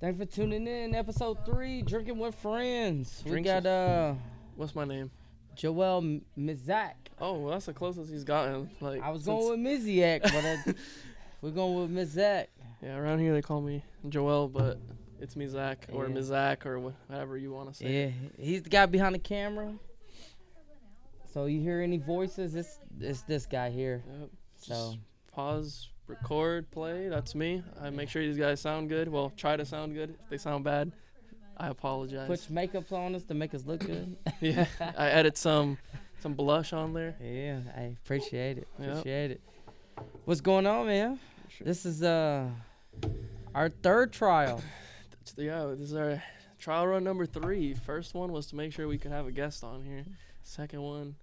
Thanks for tuning in. Episode 3, Drinking with Friends. We got What's my name? Joel Misaac. Oh, well, that's the closest he's gotten. Like I was going with Misaac, but we're going with Misaac. Yeah, around here they call me Joel, but it's Misaac or Yeah. Misaac or whatever you want to say. Yeah, he's the guy behind the camera. So you hear any voices? It's this guy here. Yep. So Just pause, record, play. That's me. I make sure these guys sound good. Well, try to sound good. If they sound bad, I apologize. put makeup on us to make us look good. Yeah, I edit some blush on there. Yeah, I appreciate it. Yep. Appreciate it. What's going on, man? Sure. This is our third trial. Yeah, this is our trial run number 3. First one was to make sure we could have a guest on here. Second one,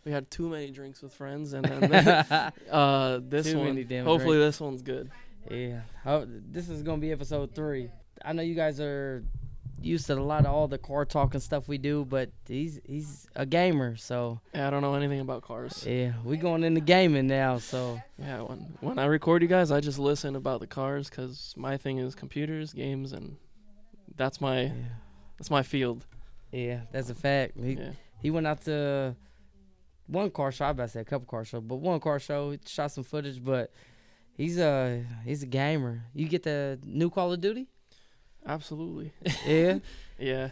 we had too many drinks with friends, and then this Too one, many damn hopefully drinks. this one's good. Yeah. This is gonna be episode 3. I know you guys are used to a lot of all the car talk and stuff we do, but he's a gamer, so Yeah, I don't know anything about cars. yeah, we going into gaming now. So Yeah, when I record you guys, I just listen about the cars because my thing is computers, games, and that's my field. yeah, that's a fact. He went out to one car show. I about to say a couple car shows, but one car show. He shot some footage, but he's a gamer. You get the new Call of Duty? Absolutely. Yeah. Yeah.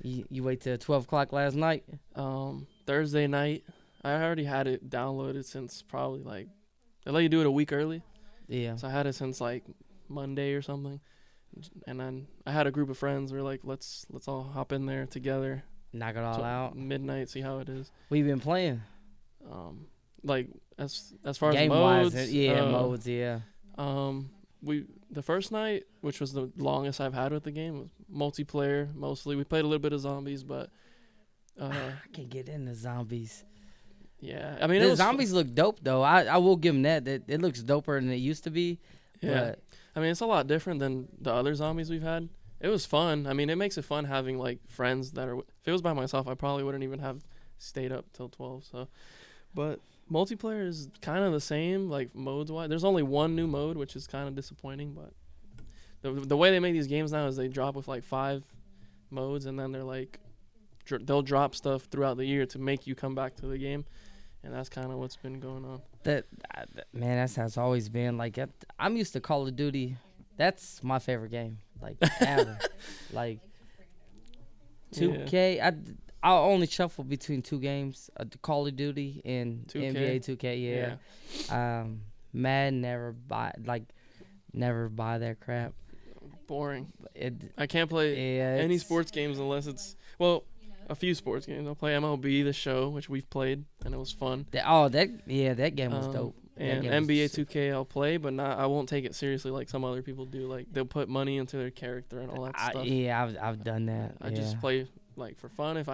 You wait till 12 o'clock last night? Thursday night, I already had it downloaded since probably like they let you do it a week early. Yeah. So I had it since like Monday or something, and then I had a group of friends. We were like, let's all hop in there together. Knock it all till out. midnight, see how it is. What you been playing? Like as far Game as modes, wise, modes, yeah. The first night, which was the longest I've had with the game, was multiplayer mostly. We played a little bit of zombies, but I can't get into zombies. yeah, I mean The zombies look dope though. I will give them that. It looks doper than it used to be. Yeah, But I mean it's a lot different than the other zombies we've had. It was fun. I mean, it makes it fun having like friends that are. If it was by myself, I probably wouldn't even have stayed up till 12. So, but multiplayer is kind of the same, like modes wise. There's only one new mode, which is kind of disappointing. But the way they make these games now is they drop with like 5 modes, and then they're like they'll drop stuff throughout the year to make you come back to the game, and that's kind of what's been going on. man, that's how it's always been. Like I'm used to Call of Duty. That's my favorite game. Like ever. Like 2K. Yeah. I'll only shuffle between 2 games: Call of Duty and 2K. NBA 2K. Yeah. Madden never buy that crap. Boring. It, I can't play any it's- sports games unless it's a few sports games. I'll play MLB The Show, which we've played, and it was fun. that game was dope. That And game was NBA 2K I'll play, but I won't take it seriously like some other people do. Like they'll put money into their character and all that stuff. I've done that. I just play like for fun. If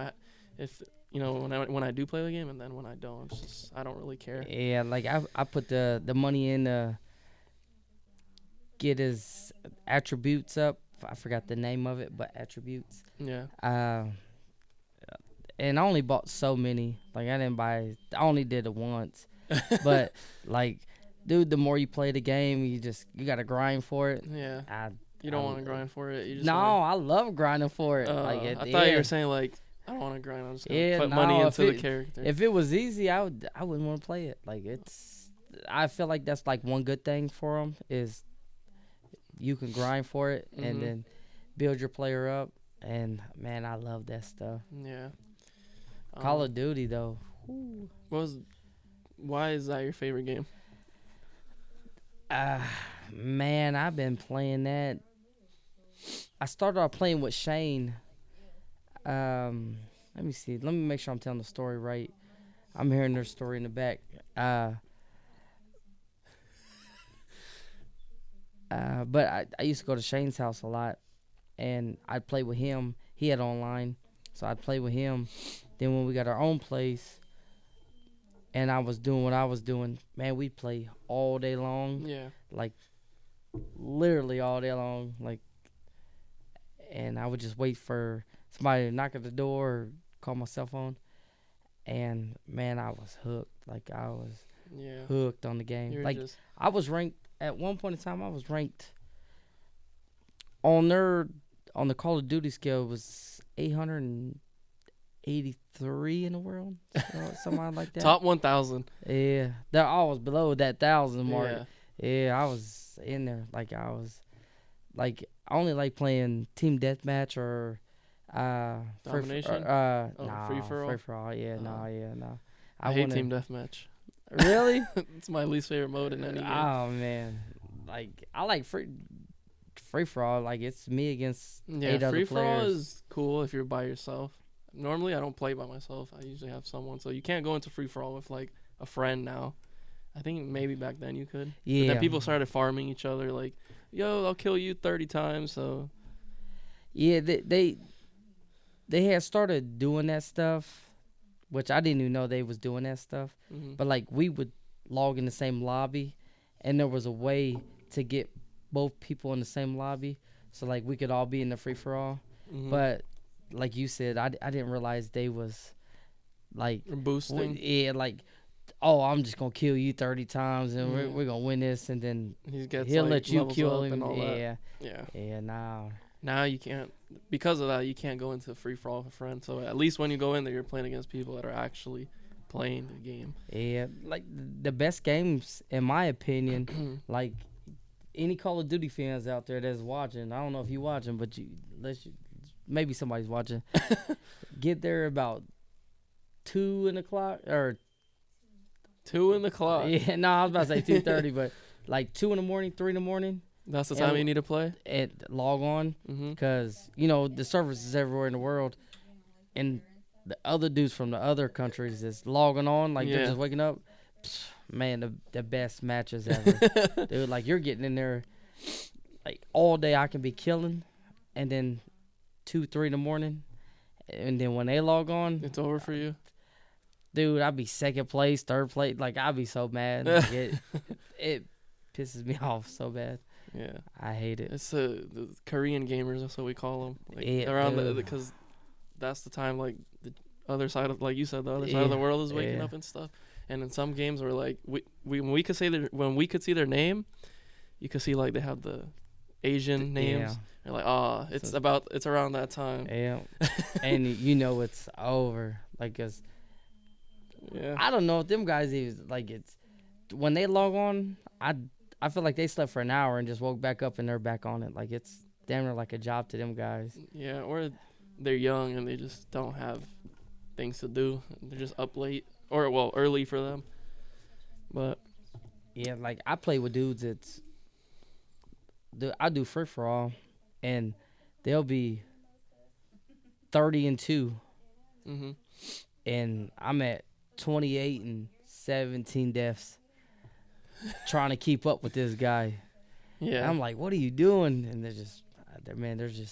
when I do play the game, and then when I don't, it's just I don't really care. Yeah, like I put the money in to get his attributes up. I forgot the name of it, but attributes. Yeah. And I only bought so many. Like I only did it once. But like, dude, the more you play the game, you gotta grind for it. Yeah. You don't want to grind for it. You just I love grinding for it. I thought you were saying like I don't want to grind. I'm just gonna put money into the character. If it was easy, I wouldn't want to play it. Like I feel like that's like one good thing for them is you can grind for it and then build your player up. And man, I love that stuff. Yeah. Call of Duty though. Why is that your favorite game? Man, I've been playing that. I started off playing with Shane. Let me see. Let me make sure I'm telling the story right. I'm hearing their story in the back. But I used to go to Shane's house a lot, and I'd play with him. He had online, so I'd play with him. Then when we got our own place, and I was doing what I was doing, man, we'd play all day long. Yeah. Like, literally all day long. Like, and I would just wait for somebody to knock at the door or call my cell phone. And, man, I was hooked. Like, I was hooked on the game. Like, I was ranked, at one point in time, I was ranked on the Call of Duty scale, it was 883 in the world, something like that. Top 1,000. Yeah, they're always below that 1,000 mark. Yeah. Yeah, I was in there. Like I only like playing team deathmatch or Domination? Free for all? Free for all. Yeah, no. I hate team deathmatch. Really? It's my least favorite mode in any game. Oh man, like I like free for all. Like it's me against 8 other free for all players. is cool if you're by yourself. Normally, I don't play by myself. I usually have someone, so you can't go into free for all with like a friend now. I think maybe back then you could. Yeah. But then people started farming each other, like, "Yo, I'll kill you 30 times." So. Yeah, they had started doing that stuff, which I didn't even know they was doing that stuff. Mm-hmm. But like we would log in the same lobby, and there was a way to get both people in the same lobby, so like we could all be in the free for all. Mm-hmm. But like you said, I didn't realize they was like boosting. Yeah, like, oh, I'm just gonna kill you 30 times, and Mm-hmm. we're gonna win this, and then he'll let you levels kill up him. and all Yeah, that. yeah. Now you can't, because of that, you can't go into free for all with a friend. So at least when you go in there, you're playing against people that are actually playing the game. Yeah, like the best games, in my opinion, like any Call of Duty fans out there that's watching, I don't know if you're watching, but maybe somebody's watching. Get there about 2 o'clock or 2 o'clock. Yeah, no, I was about to say 2:30, but like 2 in the morning, 3 in the morning. That's the time you need to play. And log on, because the servers is everywhere in the world, and the other dudes from the other countries is logging on, like they're just waking up. Psh, man, the best matches ever, dude. Like you're getting in there, like all day. I can be killing, and then 2, 3 in the morning, and then when they log on, it's over for you. Dude, I'd be second place, third place. Like I'd be so mad. Like, it pisses me off so bad. Yeah, I hate it. It's the Korean gamers. That's what we call them. Like, Yeah, around because that's the time like the other side of, like you said, the other side of the world is waking up and stuff. And in some games where like when we could see their name, you could see like they have the Asian names. Yeah. You're like, it's around that time. Yeah, and it's over. Like, 'cause yeah, I don't know if them guys even like it's when they log on. I feel like they slept for an hour and just woke back up and they're back on it. Like it's damn near like a job to them guys. Yeah, or they're young and they just don't have things to do. They're just up late or early for them. But yeah, like I play with dudes. I do free for all, and they'll be 30-2, and I'm at 28 and 17 deaths. Trying to keep up with this guy. Yeah. And I'm like, what are you doing? And they're just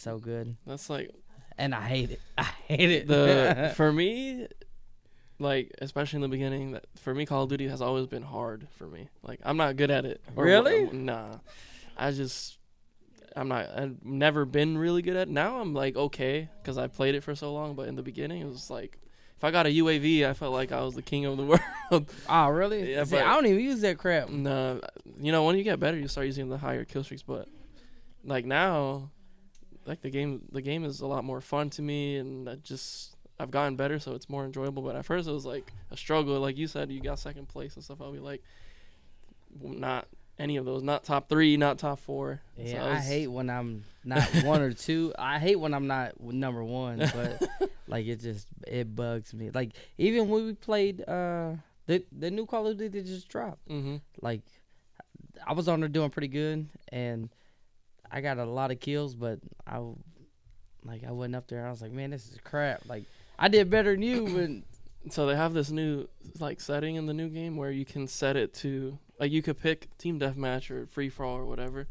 so good. That's like, and I hate it. For me, like, especially in the beginning, for me, Call of Duty has always been hard for me. Like, I'm not good at it. Really? Nah. I've never been really good at it. Now I'm like, okay, because I played it for so long. But in the beginning, it was like, if I got a UAV, I felt like I was the king of the world. Oh, really? Yeah, See, I don't even use that crap. No, when you get better, you start using the higher kill streaks. But like now, like the game is a lot more fun to me, and I've gotten better, so it's more enjoyable. But at first, it was like a struggle. Like you said, you got second place and stuff. I'll be like, not any of those, not top 3, not top 4. Yeah, so I hate when I'm not 1 or 2. I hate when I'm not number 1, but like it bugs me. Like even when we played the new Call of Duty that just dropped, like I was on there doing pretty good, and I got a lot of kills, but I wasn't up there. I was like, man, this is crap. Like I did better than you, but so they have this new like setting in the new game where you can set it to. Like, you could pick team deathmatch or free for all or whatever,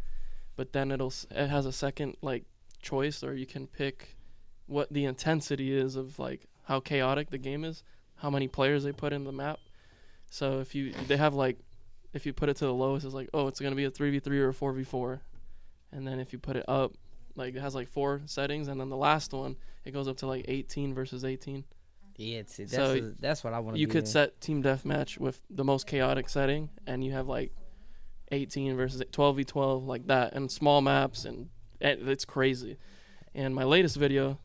but then it has a second, like, choice, or you can pick what the intensity is of, like, how chaotic the game is, how many players they put in the map. So if you put it to the lowest, it's like, oh, it's going to be a 3v3 or a 4v4. And then if you put it up, like, it has, like, 4 settings, and then the last one, it goes up to, like, 18 versus 18. Yeah, that's what I want to do. You could set team deathmatch with the most chaotic setting, and you have like 18 versus 12v12 like that, and small maps, and It's crazy. And my latest video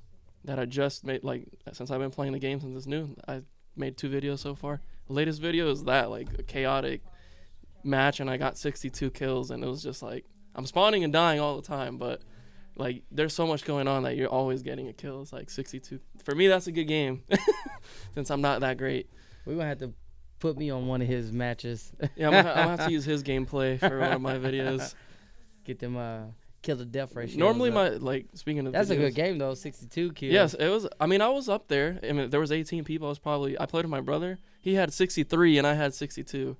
that I just made, like, since I've been playing the game since it's new, I made 2 videos so far. The latest video is that, like, a chaotic match, and I got 62 kills, and it was just like, I'm spawning and dying all the time, but like, there's so much going on that you're always getting a kill. It's like 62. For me, that's a good game, since I'm not that great. We're gonna have to put me on one of his matches. Yeah, I'm gonna have to use his gameplay for one of my videos. Get them kill to death ratio. Normally, speaking of that's videos, a good game though. 62 kills. Yes, it was. I mean, I was up there. I mean, there was 18 people. I played with my brother. He had 63 and I had 62.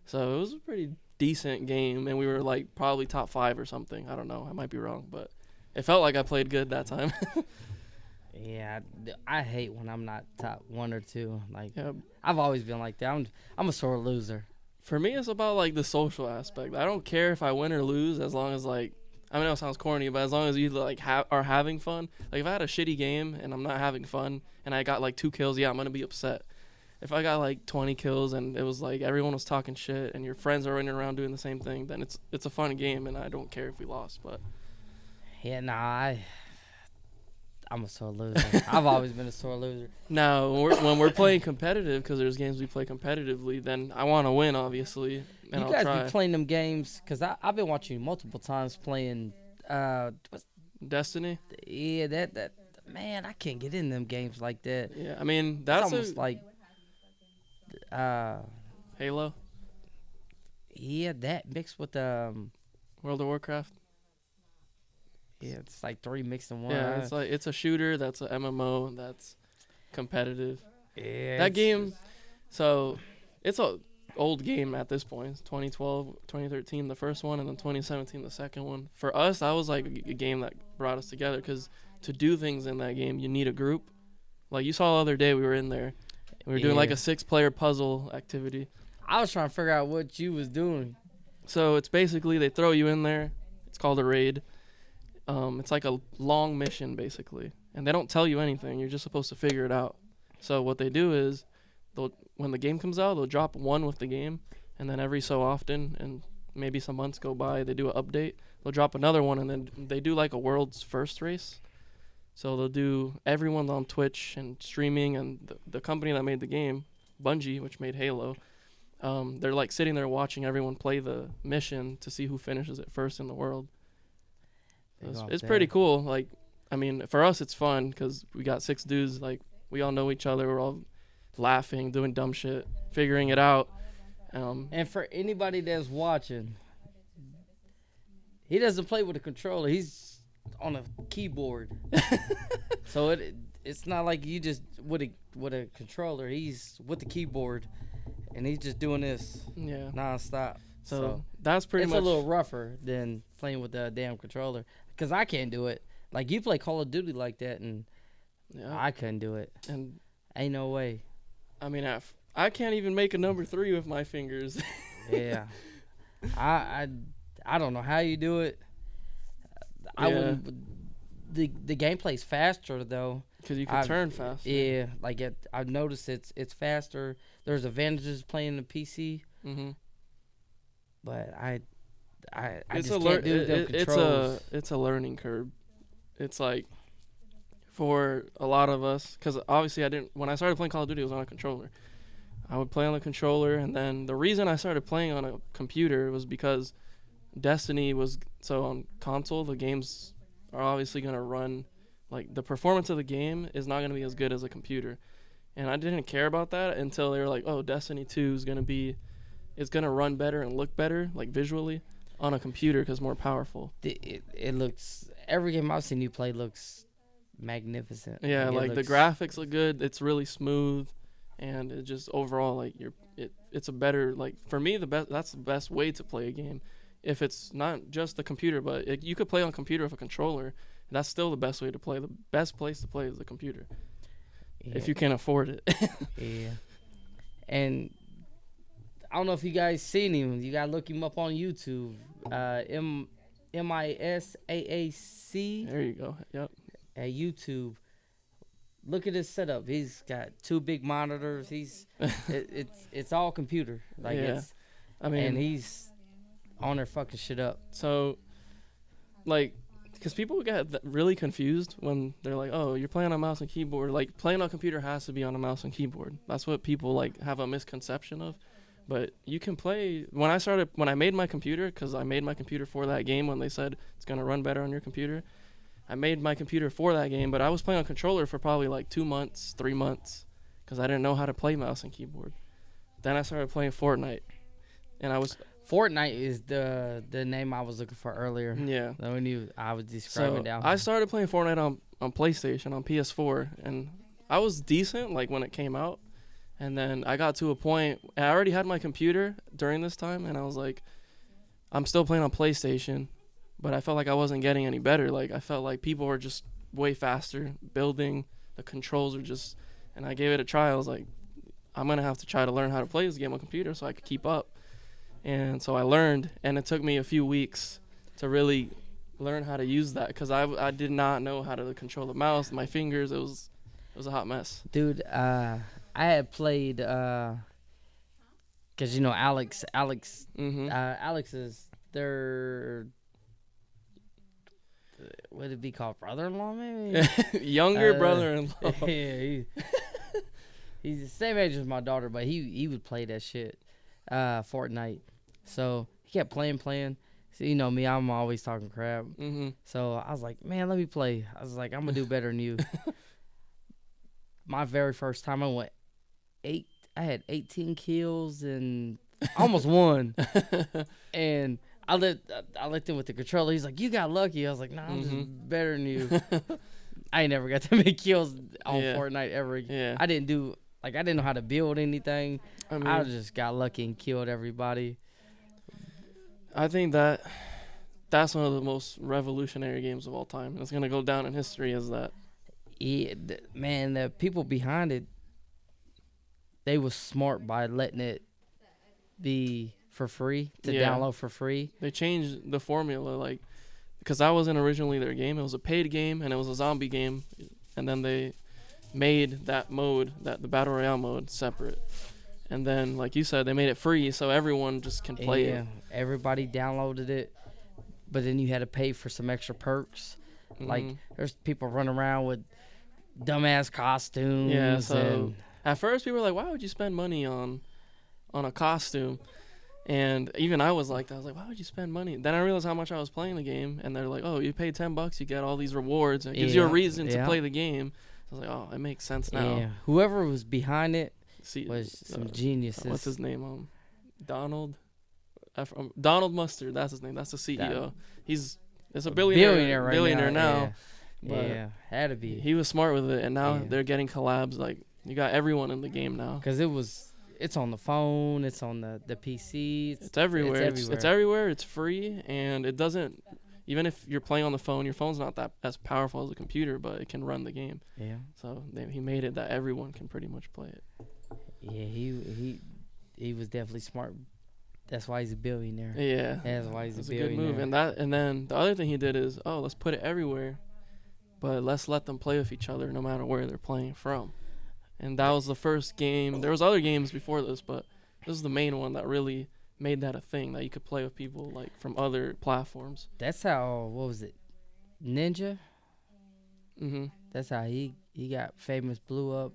So it was a pretty decent game, and we were like probably top 5 or something. I don't know. I might be wrong, but it felt like I played good that time. Yeah, I hate when I'm not top 1 or 2. Like, Yeah. I've always been like that. I'm a sore loser. For me, it's about like the social aspect. I don't care if I win or lose, as long as, like, I know it sounds corny, but as long as you like are having fun. Like, if I had a shitty game and I'm not having fun and I got like 2 kills, yeah, I'm gonna be upset. If I got like 20 kills and it was like everyone was talking shit and your friends are running around doing the same thing, then it's a fun game, and I don't care if we lost. But yeah, nah, I'm a sore loser. I've always been a sore loser. now when we're playing competitive, because there's games we play competitively, then I want to win, obviously, and You I'll guys try. be playing them games, because I've been watching you multiple times playing. Destiny. Yeah, that man, I can't get in them games like that. Yeah, I mean It's that's almost like Halo, yeah, that mixed with World of Warcraft. yeah, it's like 3 mixed in one. Yeah, it's like, it's a shooter that's a MMO that's competitive. Yeah, That game, so it's a old game at this point. It's 2012, 2013 the first one, and then 2017 the second one. For us, that was like a game that brought us together, because to do things in that game, you need a group. Like, you saw the other day, we were in there. We were doing like a 6-player puzzle activity. I was trying to figure out what you was doing. So it's basically, they throw you in there. It's called a raid. It's like a long mission, basically. And they don't tell you anything. You're just supposed to figure it out. So what they do is, when the game comes out, they'll drop 1 with the game. And then every so often, and maybe some months go by, they do an update. They'll drop another one, and then they do like a world's first race. So they'll do everyone on Twitch and streaming, and the company that made the game, Bungie, which made Halo, they're like sitting there watching everyone play the mission to see who finishes it first in the world. It's pretty cool. Like, I mean, for us, it's fun because we got 6 dudes. Like, we all know each other. We're all laughing, doing dumb shit, figuring it out. And for anybody that's watching, he doesn't play with a controller. He's on a keyboard. So it's not like you just with a controller. He's with the keyboard, and he's just doing this nonstop. So that's pretty much. It's a little rougher than playing with the damn controller, because I can't do it. Like, you play Call of Duty like that, and I couldn't do it. And ain't no way. I mean, I can't even make a number 3 with my fingers. Yeah. I don't know how you do it. I wouldn't. The gameplay's faster though, because you can turn faster. Yeah, like I've noticed it's faster. There's advantages playing the PC. Mm-hmm. But I it's just can't do them controls. It's a learning curve. It's like, for a lot of us, because obviously when I started playing Call of Duty, it was on a controller. I would play on the controller, and then the reason I started playing on a computer was because Destiny was, so on console, the games are obviously going to run, like, the performance of the game is not going to be as good as a computer. And I didn't care about that until they were like, oh, Destiny 2 is going to run better and look better, like, visually, on a computer, because more powerful. It looks, every game I've seen you play looks magnificent. Yeah, like the graphics look good. It's really smooth, and it just overall, like, it's a better, like, for me, that's the best way to play a game. If it's not just the computer, but you could play on computer with a controller, that's still the best way to play. The best place to play is the computer, if you can afford it. Yeah. And I don't know if you guys seen him. You gotta look him up on YouTube. Misaac. There you go. Yep. At YouTube. Look at his setup. He's got 2 big monitors. It's all computer. Like, yeah. And he's on there fucking shit up. So, like, because people get really confused when they're like, oh, you're playing on mouse and keyboard. Like, playing on a computer has to be on a mouse and keyboard. That's what people, like, have a misconception of. But you can play. When I made my computer, because I made my computer for that game when they said it's going to run better on your computer, I made my computer for that game, but I was playing on controller for probably like 2 months, 3 months, because I didn't know how to play mouse and keyboard. Then I started playing Fortnite, and Fortnite is the name I was looking for earlier. Yeah. I was describing down. I started playing Fortnite on PlayStation, on PS4, and I was decent, like, when it came out. And then I got to a point, I already had my computer during this time, and I was like, I'm still playing on PlayStation, but I felt like I wasn't getting any better. Like, I felt like people were just way faster building. The controls were just, and I gave it a try. I was like, I'm going to have to try to learn how to play this game on computer so I could keep up. And so I learned, and it took me a few weeks to really learn how to use that, because I did not know how to control the mouse, my fingers. It was a hot mess. Dude, I had played, cause you know Alex is their, what would it be called, brother-in-law maybe? Younger brother-in-law. Yeah, he's the same age as my daughter, but he would play that shit, Fortnite. So he kept playing. So you know me, I'm always talking crap. Mm-hmm. So I was like, man, let me play. I was like, I'm gonna do better than you. My very first time, I had 18 kills and almost won. And I let them with the controller. He's like, you got lucky. I was like, nah, I'm just better than you. I ain't never got that many kills on Fortnite ever. Yeah. I didn't know how to build anything. I just got lucky and killed everybody. I think that's one of the most revolutionary games of all time. And it's going to go down in history as that. Yeah, man, the people behind it, they was smart by letting it be for free, to download for free. They changed the formula, like, because that wasn't originally their game. It was a paid game, and it was a zombie game. And then they made that mode, the Battle Royale mode, separate. And then, like you said, they made it free, so everyone just can play it. Everybody downloaded it, but then you had to pay for some extra perks. Like, there's people running around with dumbass costumes. Yeah, so at first people were like, why would you spend money on a costume? And even I was like that. I was like, why would you spend money? Then I realized how much I was playing the game, and they're like, oh, you pay $10, you get all these rewards, and it gives you a reason to play the game. So I was like, oh, it makes sense now. Yeah, whoever was behind it was some geniuses. What's his name? Donald Mustard. That's his name. That's the CEO. It's a billionaire now. Yeah, had to be. He was smart with it, and now they're getting collabs. Like, you got everyone in the game now. Because it's on the phone, it's on the PC. It's everywhere. It's everywhere. It's free, and it doesn't. Even if you're playing on the phone, your phone's not that as powerful as a computer, but it can run the game. Yeah. So he made it that everyone can pretty much play it. Yeah, he was definitely smart. That's why he's a billionaire. Yeah. That's why he's a billionaire. Good move. And then the other thing he did is, let's put it everywhere, but let's let them play with each other no matter where they're playing from. And that was the first game. There was other games before this, but this is the main one that really made that a thing, that you could play with people like from other platforms. That's how, what was it, Ninja? Mm-hmm. That's how he got famous, blew up.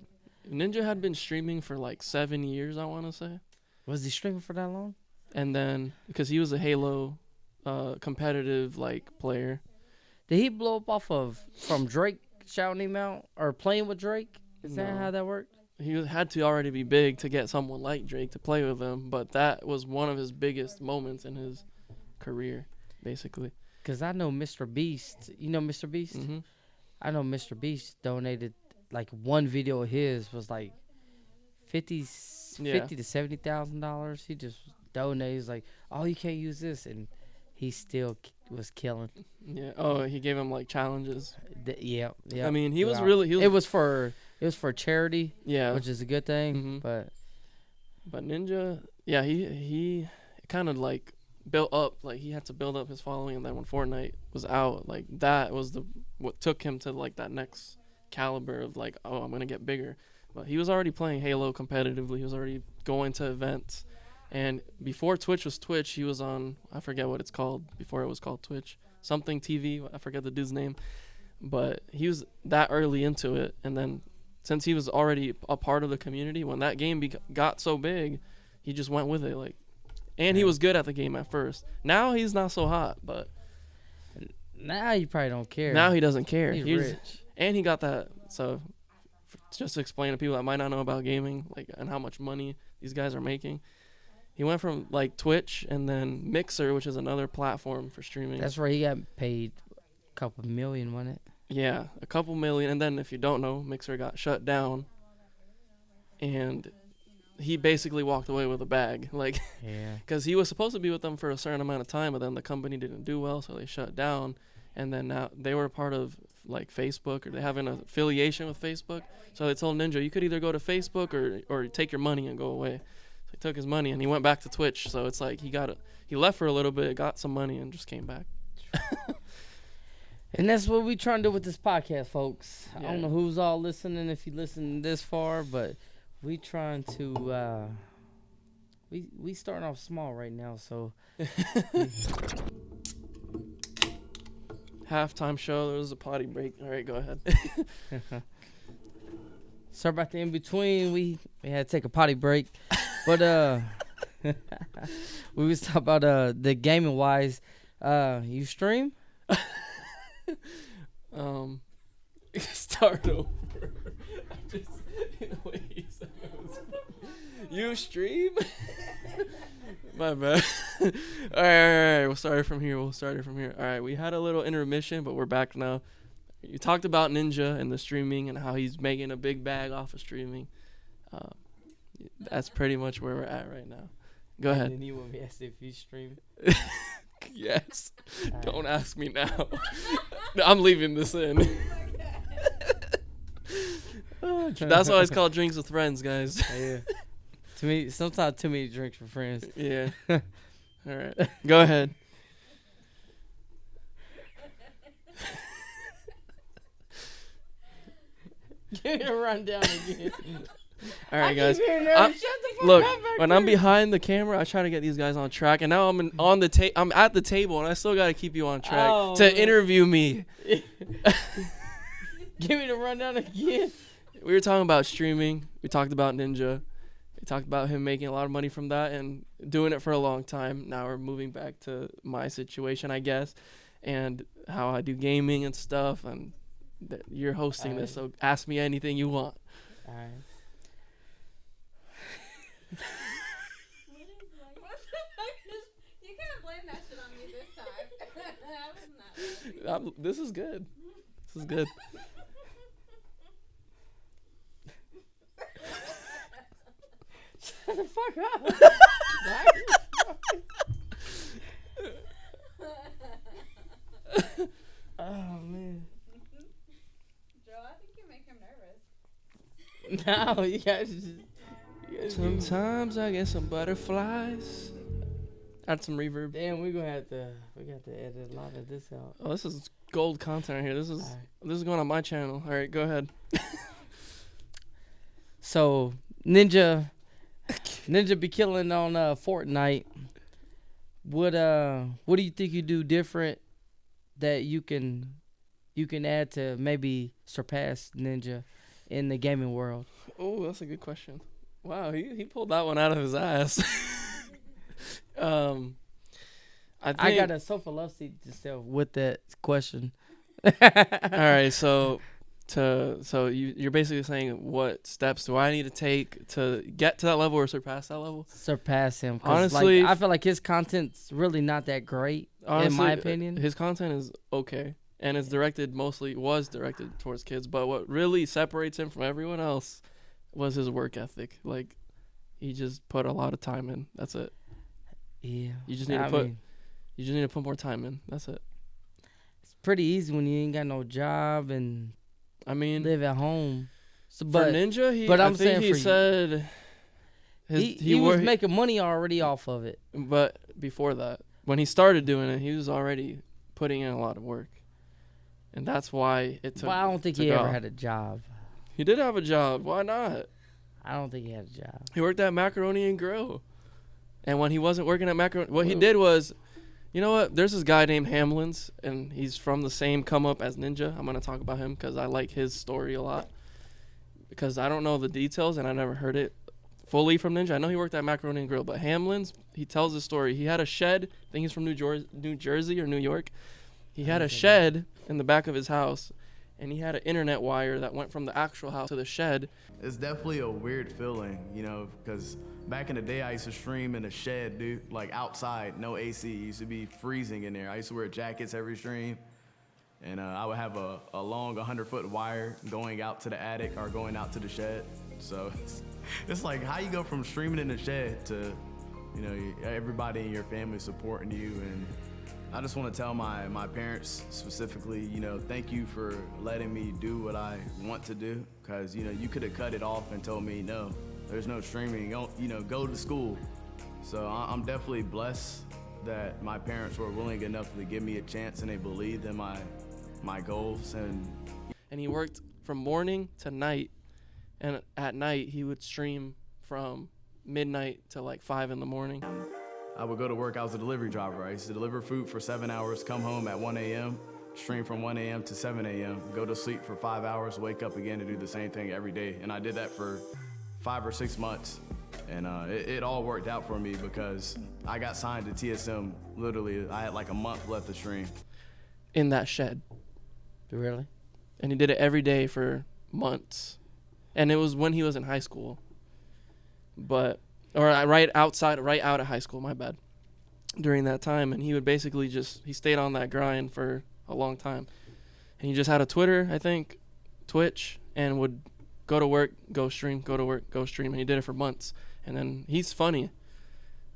Ninja had been streaming for like 7 years, I want to say. Was he streaming for that long? And then, because he was a Halo competitive like player. Did he blow up from Drake shouting him out or playing with Drake? Is that how that worked? He had to already be big to get someone like Drake to play with him, but that was one of his biggest moments in his career, basically. Because I know Mr. Beast. You know Mr. Beast? Mm-hmm. I know Mr. Beast donated, like, one video of his was like $50,000 to $70,000. He just donated. He's like, oh, you can't use this. And he still was killing. Yeah. Oh, he gave him like challenges. Yeah. I mean, he was. It was for charity. Yeah. Which is a good thing. Mm-hmm. But Ninja, yeah, he kind of like built up. Like, he had to build up his following, and then when Fortnite was out, like, that was what took him to like that next caliber of like, oh, I'm gonna get bigger. But he was already playing Halo competitively. He was already going to events. And before Twitch was Twitch, he was on, I forget what it's called, before it was called Twitch. something TV. I forget the dude's name, but he was that early into it, and then since he was already a part of the community, when that game got so big, he just went with it. Like, and he was good at the game at first. Now he's not so hot, but now you probably don't care. now he doesn't care. He's rich. And he got that. So just to explain to people that might not know about gaming, like, and how much money these guys are making, he went from like Twitch and then Mixer, which is another platform for streaming. That's where he got paid a couple million, wasn't it? Yeah, a couple million. And then if you don't know, Mixer got shut down, and he basically walked away with a bag, like, yeah, because he was supposed to be with them for a certain amount of time, but then the company didn't do well, so they shut down. And then now they were part of like Facebook, or they have an affiliation with Facebook. So they told Ninja, you could either go to Facebook or take your money and go away. So he took his money and he went back to Twitch. So it's like he left for a little bit, got some money, and just came back. And that's what we trying to do with this podcast, folks. Yeah. I don't know who's all listening, if you listen this far, but we trying to we starting off small right now, so Halftime show, there was a potty break. All right, go ahead. sorry about the in between. We had to take a potty break, but we was talking about the gaming wise. You stream? Start over. Just, the way he said it was funny. You stream? My bad. All right. We'll start it from here. All right, we had a little intermission, but we're back now. You talked about Ninja and the streaming and how he's making a big bag off of streaming. That's pretty much where we're at right now. Go ahead. And then you want me to ask if you stream? Yes. Don't ask me now. I'm leaving this in. That's why it's called Drinks with Friends, guys. Yeah. To me, sometimes too many drinks for friends. Yeah. All right. Go ahead. Give me a rundown again. All right, guys. Shut the fuck Look, up back when there. I'm behind the camera, I try to get these guys on track, and now I'm I'm at the table, and I still got to keep you on track to interview me. Give me the rundown again. We were talking about streaming. We talked about Ninja. We talked about him making a lot of money from that and doing it for a long time. Now we're moving back to my situation, I guess, and how I do gaming and stuff. And you're hosting this, so ask me anything you want. All right. You can't blame that shit on me this time. I was not. This is good. This is good. Shut the fuck up. Oh, man. Joe, I think you make him nervous. No, you guys just... Sometimes I get some butterflies. Add some reverb. Damn, we got to edit a lot of this out. Oh, this is gold content right here. This is going on my channel. All right, go ahead. So, Ninja be killing on Fortnite. What do you think you do different that you can add to maybe surpass Ninja in the gaming world? Oh, that's a good question. Wow, he pulled that one out of his ass. I got a sofa love seat to sell with that question. All right, so you're basically saying, what steps do I need to take to get to that level or surpass that level? Surpass him. Honestly, I feel like his content's really not that great, in my opinion. His content is okay, and was directed towards kids. But what really separates him from everyone else was his work ethic. Like, he just put a lot of time in. That's it. Yeah. You just need to put more time in. That's it. It's pretty easy when you ain't got no job and live at home. So, for Ninja, he was making money already off of it. But before that, when he started doing it, he was already putting in a lot of work, and that's why it took. Well, I don't think he ever had a job. He did have a job. Why not? I don't think he had a job. He worked at Macaroni and Grill, and when he wasn't working at Macaroni, what he did was, You know what? There's this guy named Hamlins, and he's from the same come up as Ninja. I'm gonna talk about him because I like his story a lot. Because I don't know the details, and I never heard it fully from Ninja. I know he worked at Macaroni and Grill, but Hamlins, he tells his story. He had a shed. I think he's from New Jersey or New York. He had a shed in the back of his house, and he had an internet wire that went from the actual house to the shed. It's definitely a weird feeling, you know, because back in the day, I used to stream in a shed, dude, like outside, no AC. It used to be freezing in there. I used to wear jackets every stream, and I would have a long 100-foot wire going out to the attic or going out to the shed. So it's like how you go from streaming in the shed to, you know, everybody in your family supporting you. And I just want to tell my parents specifically, you know, thank you for letting me do what I want to do, because, you know, you could have cut it off and told me, no, there's no streaming, you know, go to school. So I'm definitely blessed that my parents were willing enough to give me a chance, and they believed in my goals. And he worked from morning to night, and at night he would stream from midnight to like 5 in the morning. I would go to work. I was a delivery driver. I used to deliver food for 7 hours, come home at 1 a.m., stream from 1 a.m. to 7 a.m., go to sleep for 5 hours, wake up again to do the same thing every day. And I did that for 5 or 6 months. And it all worked out for me because I got signed to TSM. Literally, I had like a month left to stream. In that shed. Really? And he did it every day for months. And it was when he was in high school. Right out of high school, my bad, during that time. And he would basically he stayed on that grind for a long time. And he just had a Twitter, I think, Twitch, and would go to work, go stream, go to work, go stream. And he did it for months. And then he's funny,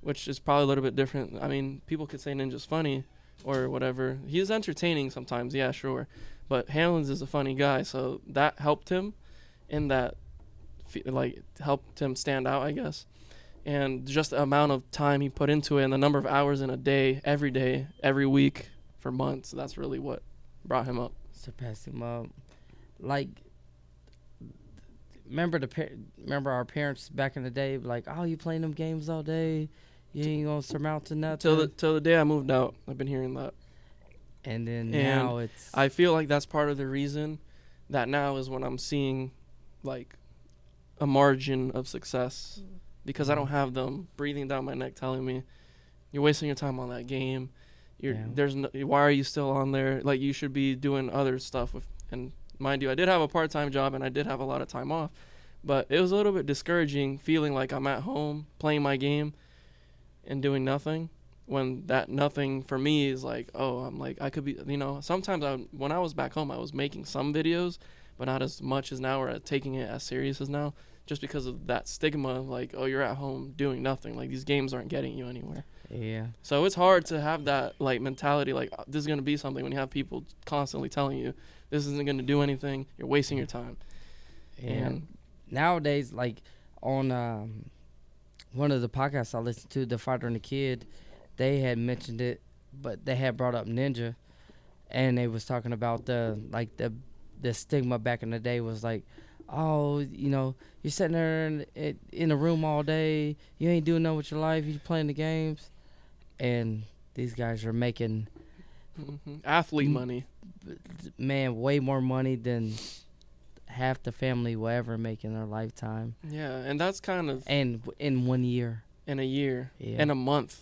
which is probably a little bit different. I mean, people could say Ninja's funny or whatever. He's entertaining sometimes, yeah, sure. But Hamlins is a funny guy, so that helped him in that, like, helped him stand out, I guess. And just the amount of time he put into it and the number of hours in a day, every week for months, that's really what brought him up. Surpassed him up. Like, remember our parents back in the day, like, oh, you playing them games all day, you ain't gonna surmount to nothing. Till the day I moved out, I've been hearing that. And then now it's... I feel like that's part of the reason that now is when I'm seeing, like, a margin of success. Because I don't have them breathing down my neck telling me, you're wasting your time on that game. Why are you still on there? Like, you should be doing other stuff. And mind you, I did have a part-time job and I did have a lot of time off. But it was a little bit discouraging feeling like I'm at home playing my game and doing nothing. When that nothing for me is like, oh, I'm like, I could be, you know, sometimes when I was back home, I was making some videos, but not as much as now, or taking it as serious as now. Just because of that stigma of like, oh, you're at home doing nothing. Like, these games aren't getting you anywhere. Yeah. So it's hard to have that, like, mentality, like, this is going to be something when you have people constantly telling you, this isn't going to do anything, you're wasting your time. Yeah. And nowadays, like, on one of the podcasts I listened to, The Fighter and the Kid, they had mentioned it, but they had brought up Ninja, and they was talking about the stigma back in the day was like, oh, you know, you're sitting there in a room all day, you ain't doing nothing with your life, you playing the games. And these guys are making athlete money. Man, way more money than half the family will ever make in their lifetime. Yeah, and that's kind of... And in 1 year. In a year. Yeah. In a month.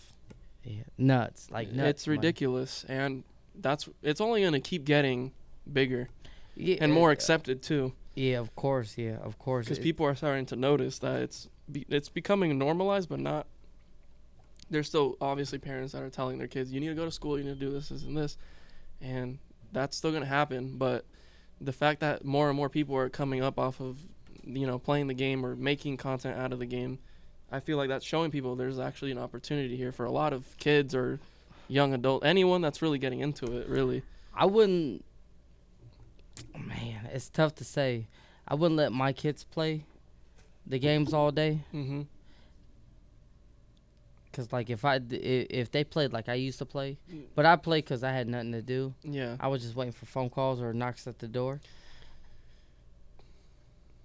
Yeah, nuts. Like, nuts. It's ridiculous. Money. And it's only going to keep getting bigger. Yeah, and more accepted, too. Yeah, of course. Because people are starting to notice that it's becoming normalized, but not. There's still obviously parents that are telling their kids, you need to go to school, you need to do this, and this. And that's still going to happen. But the fact that more and more people are coming up off of, you know, playing the game or making content out of the game, I feel like that's showing people there's actually an opportunity here for a lot of kids or young adult, anyone that's really getting into it, really. I wouldn't... Man, it's tough to say. I wouldn't let my kids play the games all day. Mm-hmm. Cause like if they played like I used to play, but I played cause I had nothing to do. Yeah. I was just waiting for phone calls or knocks at the door.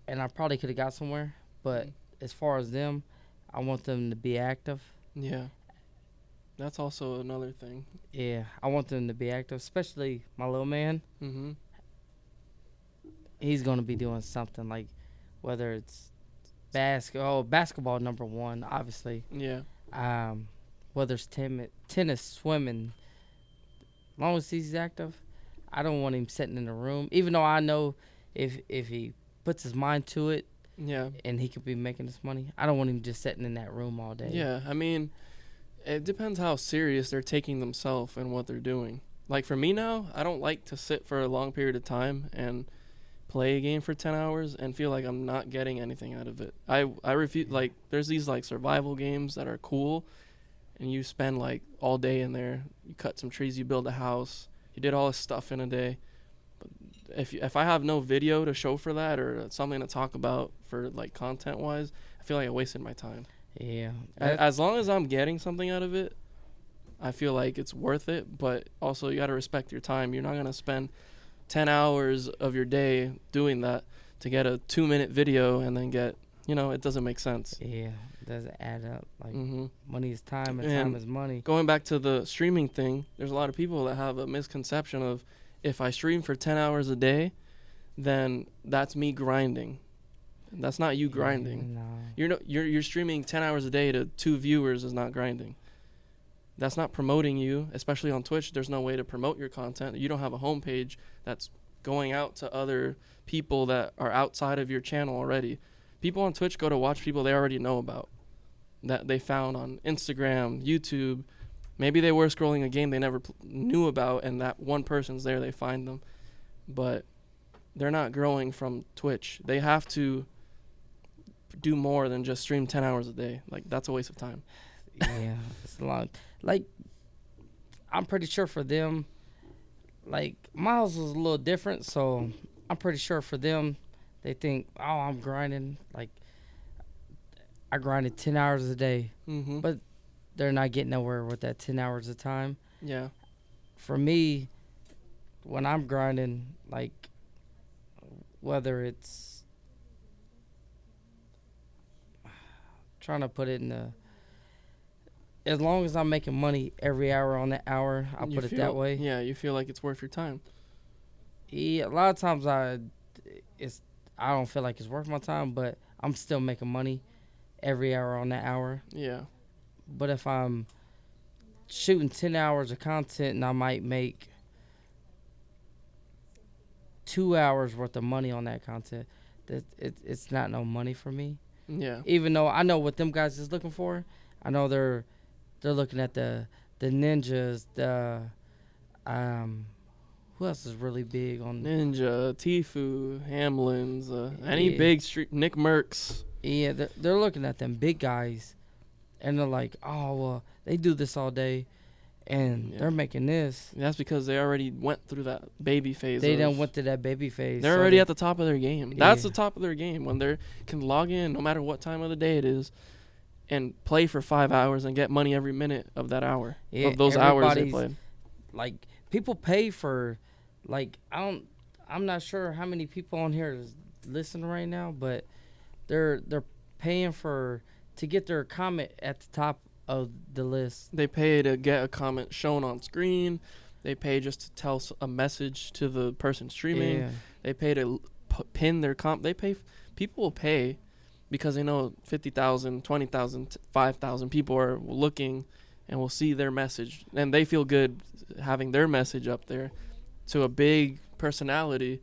And I probably could have got somewhere, but as far as them, I want them to be active. Yeah. That's also another thing. Yeah, I want them to be active, especially my little man. Mm-hmm. He's gonna be doing something like, whether it's basketball number one, obviously. Yeah. Whether it's tennis, swimming. As long as he's active, I don't want him sitting in a room. Even though I know if he puts his mind to it, Yeah. and he could be making this money, I don't want him just sitting in that room all day. Yeah. I mean, it depends how serious they're taking themselves and what they're doing. Like for me now, I don't like to sit for a long period of time and play a game for 10 hours and feel like I'm not getting anything out of it. I refuse. Like there's these like survival games that are cool, and you spend like all day in there. You cut some trees, you build a house, you did all this stuff in a day. But if I have no video to show for that or something to talk about for like content wise, I feel like I wasted my time. Yeah. As long as I'm getting something out of it, I feel like it's worth it. But also you got to respect your time. You're not gonna spend 10 hours of your day doing that to get a 2-minute video and then get, it doesn't make sense. Yeah, it doesn't add up. Like, Mm-hmm. money is time, and And time is money. Going back to the streaming thing, there's a lot of people that have a misconception of if I stream for 10 hours a day, then that's me grinding. That's not you grinding. No. You're streaming 10 hours a day to 2 viewers is not grinding. That's not promoting you, especially on Twitch. There's no way to promote your content. You don't have a homepage that's going out to other people that are outside of your channel already. People on Twitch go to watch people they already know about, that they found on Instagram, YouTube. Maybe they were scrolling a game they never knew about, and that one person's there, they find them. But they're not growing from Twitch. They have to do more than just stream 10 hours a day. Like, that's a waste of time. Yeah, it's a lot. Like, I'm pretty sure for them, like, Miles was a little different, so I'm pretty sure for them, they think, oh, I'm grinding. Like, I grinded 10 hours a day, Mm-hmm. but they're not getting nowhere with that 10 hours of time. Yeah. For me, when I'm grinding, like, whether it's trying to put it in the, as long as I'm making money every hour on that hour, I'll put it that way. Yeah, you feel like it's worth your time. Yeah, a lot of times I don't feel like it's worth my time, but I'm still making money every hour on that hour. Yeah. But if I'm shooting 10 hours of content and I might make 2 hours worth of money on that content, it's not no money for me. Yeah. Even though I know what them guys is looking for. I know they're looking at the ninjas, who else is really big on Ninja, Tfue, Hamlin's, any Yeah. big street, Nick Merckx. Yeah, they're looking at them big guys, and they're like, oh, well, they do this all day, and Yeah. they're making this. That's because they already went through that baby phase. They done went to that baby phase. They're so already they- at the top of their game. That's Yeah. the top of their game when they can log in no matter what time of the day it is and play for 5 hours and get money every minute of that hour, Yeah, of those hours they everybody's- played. Like, people pay for, like, I'm not sure how many people on here is listening right now, but they're paying to get their comment at the top of the list. They pay to get a comment shown on screen. They pay just to tell a message to the person streaming. Yeah. They pay to pin their They pay. People will pay because they know 50,000, 20,000, 5,000 people are looking and will see their message. And they feel good having their message up there to a big personality,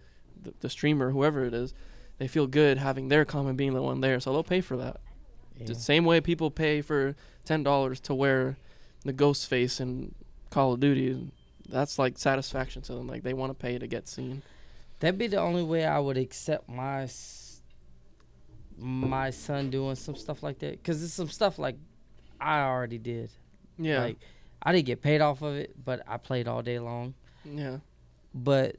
the streamer, whoever it is. They feel good having their comment being the one there. So they'll pay for that. Yeah. The same way people pay for $10 to wear the ghost face in Call of Duty. That's like satisfaction to them. Like they want to pay to get seen. That'd be the only way I would accept my son doing some stuff like that, because it's some stuff like I already did. Yeah. Like, I didn't get paid off of it, but I played all day long. Yeah. But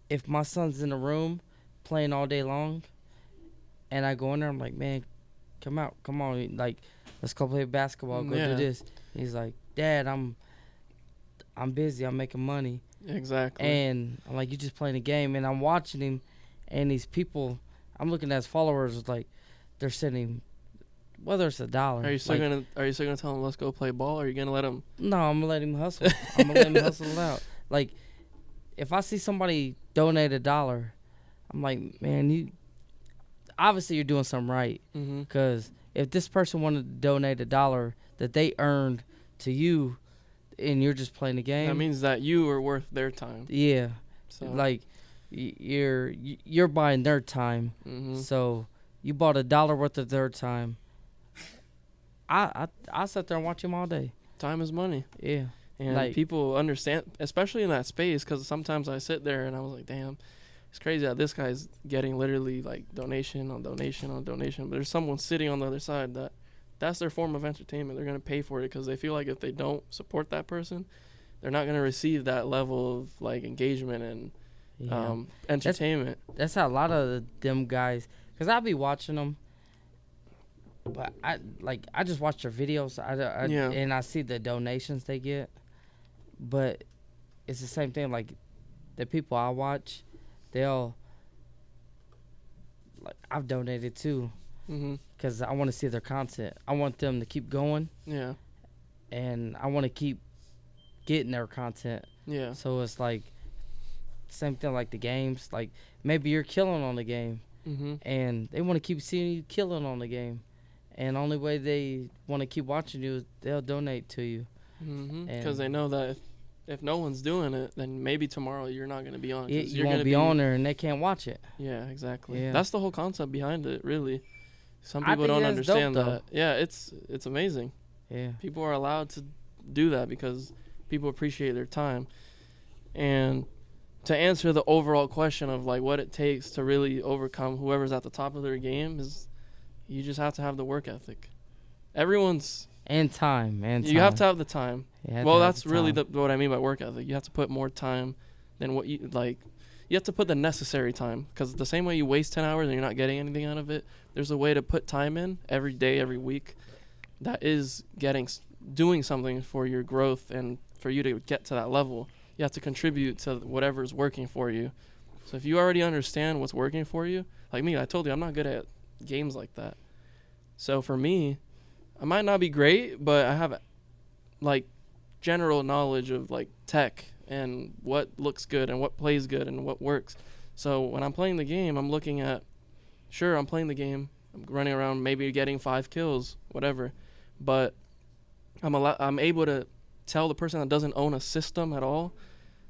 if my son's in the room playing all day long, and I go in there, I'm like, man, come on, like, let's go play basketball, go Yeah. do this. And he's like, Dad, I'm busy, I'm making money. Exactly. And I'm like, you just playing a game, and I'm watching him, and these people, I'm looking at his followers, like, they're sending whether it's $1. Are you still like, gonna tell him let's go play ball? Or are you gonna let him? No, I'm gonna let him hustle. I'm gonna let him hustle it out. Like, if I see somebody donate $1, I'm like, man, you obviously you're doing something right. Mm-hmm. Because if this person wanted to donate $1 that they earned to you, and you're just playing the game, That means that you are worth their time. yeah, So like you're buying their time. mhm. So you bought $1 worth of their time. I sit there and watch him all day. Time is money. Yeah, And Like- people understand, especially in that space, because sometimes I sit there and I was like, damn, it's crazy that this guy's getting literally like donation on donation on donation. But there's someone sitting on the other side that's their form of entertainment. They're going to pay for it because they feel like if they don't support that person, they're not going to receive that level of like engagement and yeah. entertainment. That's how a lot of them guys, because I'll be watching them, but I just watch their videos. Yeah. And I see the donations they get, but it's the same thing. Like the people I watch, they'll like I've donated too, Mm-hmm. because I want to see their content. I want them to keep going, Yeah. and I want to keep getting their content. Yeah. So it's like same thing like the games. Like maybe you're killing on the game, Mm-hmm. and they want to keep seeing you killing on the game, and the only way they want to keep watching you is they'll donate to you. Mm-hmm. And- Because they know that if no one's doing it, then maybe tomorrow you're not going to be on. 'cause You you're won't gonna be on there and they can't watch it. Yeah, exactly. Yeah. That's the whole concept behind it, really. Some I people think don't that's dope, understand though. that. Yeah, it's amazing. Yeah. People are allowed to do that because people appreciate their time. And to answer the overall question of like what it takes to really overcome whoever's at the top of their game is you just have to have the work ethic. Everyone's And time. you have to have the time. You have Well, to have that's the really time. what I mean by work ethic. You have to put more time than what you like. You have to put the necessary time because the same way you waste 10 hours and you're not getting anything out of it, there's a way to put time in every day, every week that is doing something for your growth and for you to get to that level. You have to contribute to whatever's working for you. So if you already understand what's working for you, like me, I told you I'm not good at games like that. So for me, I might not be great, but I have like general knowledge of like tech and what looks good and what plays good and what works. So when I'm playing the game, I'm looking at, sure, I'm playing the game, I'm running around, maybe getting 5 kills, whatever, but I'm able to tell the person that doesn't own a system at all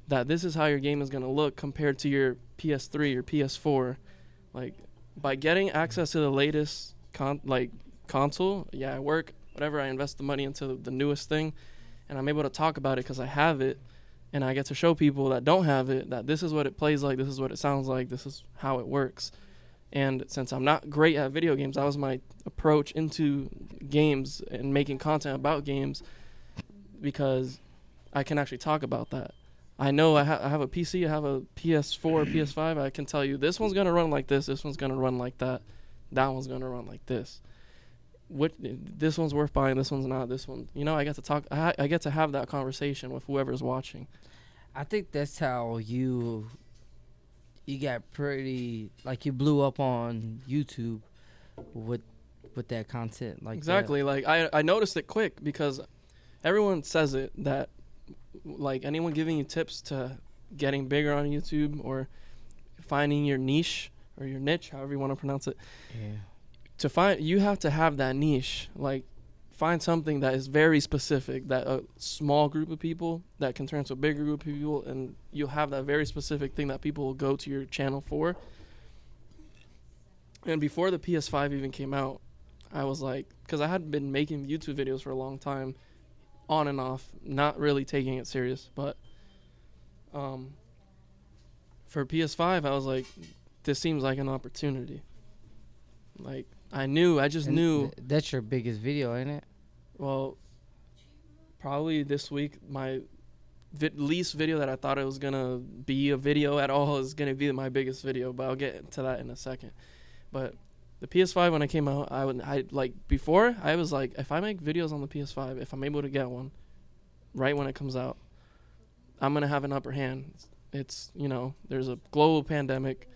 that this is how your game is going to look compared to your PS3 or PS4. Like by getting access to the latest console, yeah, I work, whatever, I invest the money into the newest thing, and I'm able to talk about it because I have it, and I get to show people that don't have it that this is what it plays like, this is what it sounds like, this is how it works. And since I'm not great at video games, that was my approach into games and making content about games, because I can actually talk about that. I know I have a PC, I have a PS4, PS5. I can tell you this one's going to run like this one's going to run like that one's going to run like this. This one's worth buying, this one's not, this one. You know, I get to talk, I get to have that conversation with whoever's watching. I think that's how you got pretty, like you blew up on YouTube with that content. Like Exactly. Like I noticed it quick because everyone says it that like anyone giving you tips to getting bigger on YouTube or finding your niche or your niche, however you want to pronounce it. Yeah. You have to have that niche. Like find something that is very specific, that a small group of people that can turn into a bigger group of people, and you'll have that very specific thing that people will go to your channel for. And before the PS5 even came out, I was like, because I had been making YouTube videos for a long time, on and off, not really taking it serious, but for PS5, I was like, this seems like an opportunity. Like, I just knew. That's your biggest video, ain't it? Well, probably this week, my least video that I thought it was going to be a video at all is going to be my biggest video, but I'll get to that in a second. But the PS5, when it came out, before, I was like, if I make videos on the PS5, if I'm able to get one right when it comes out, I'm going to have an upper hand. It's, you know, there's a global pandemic.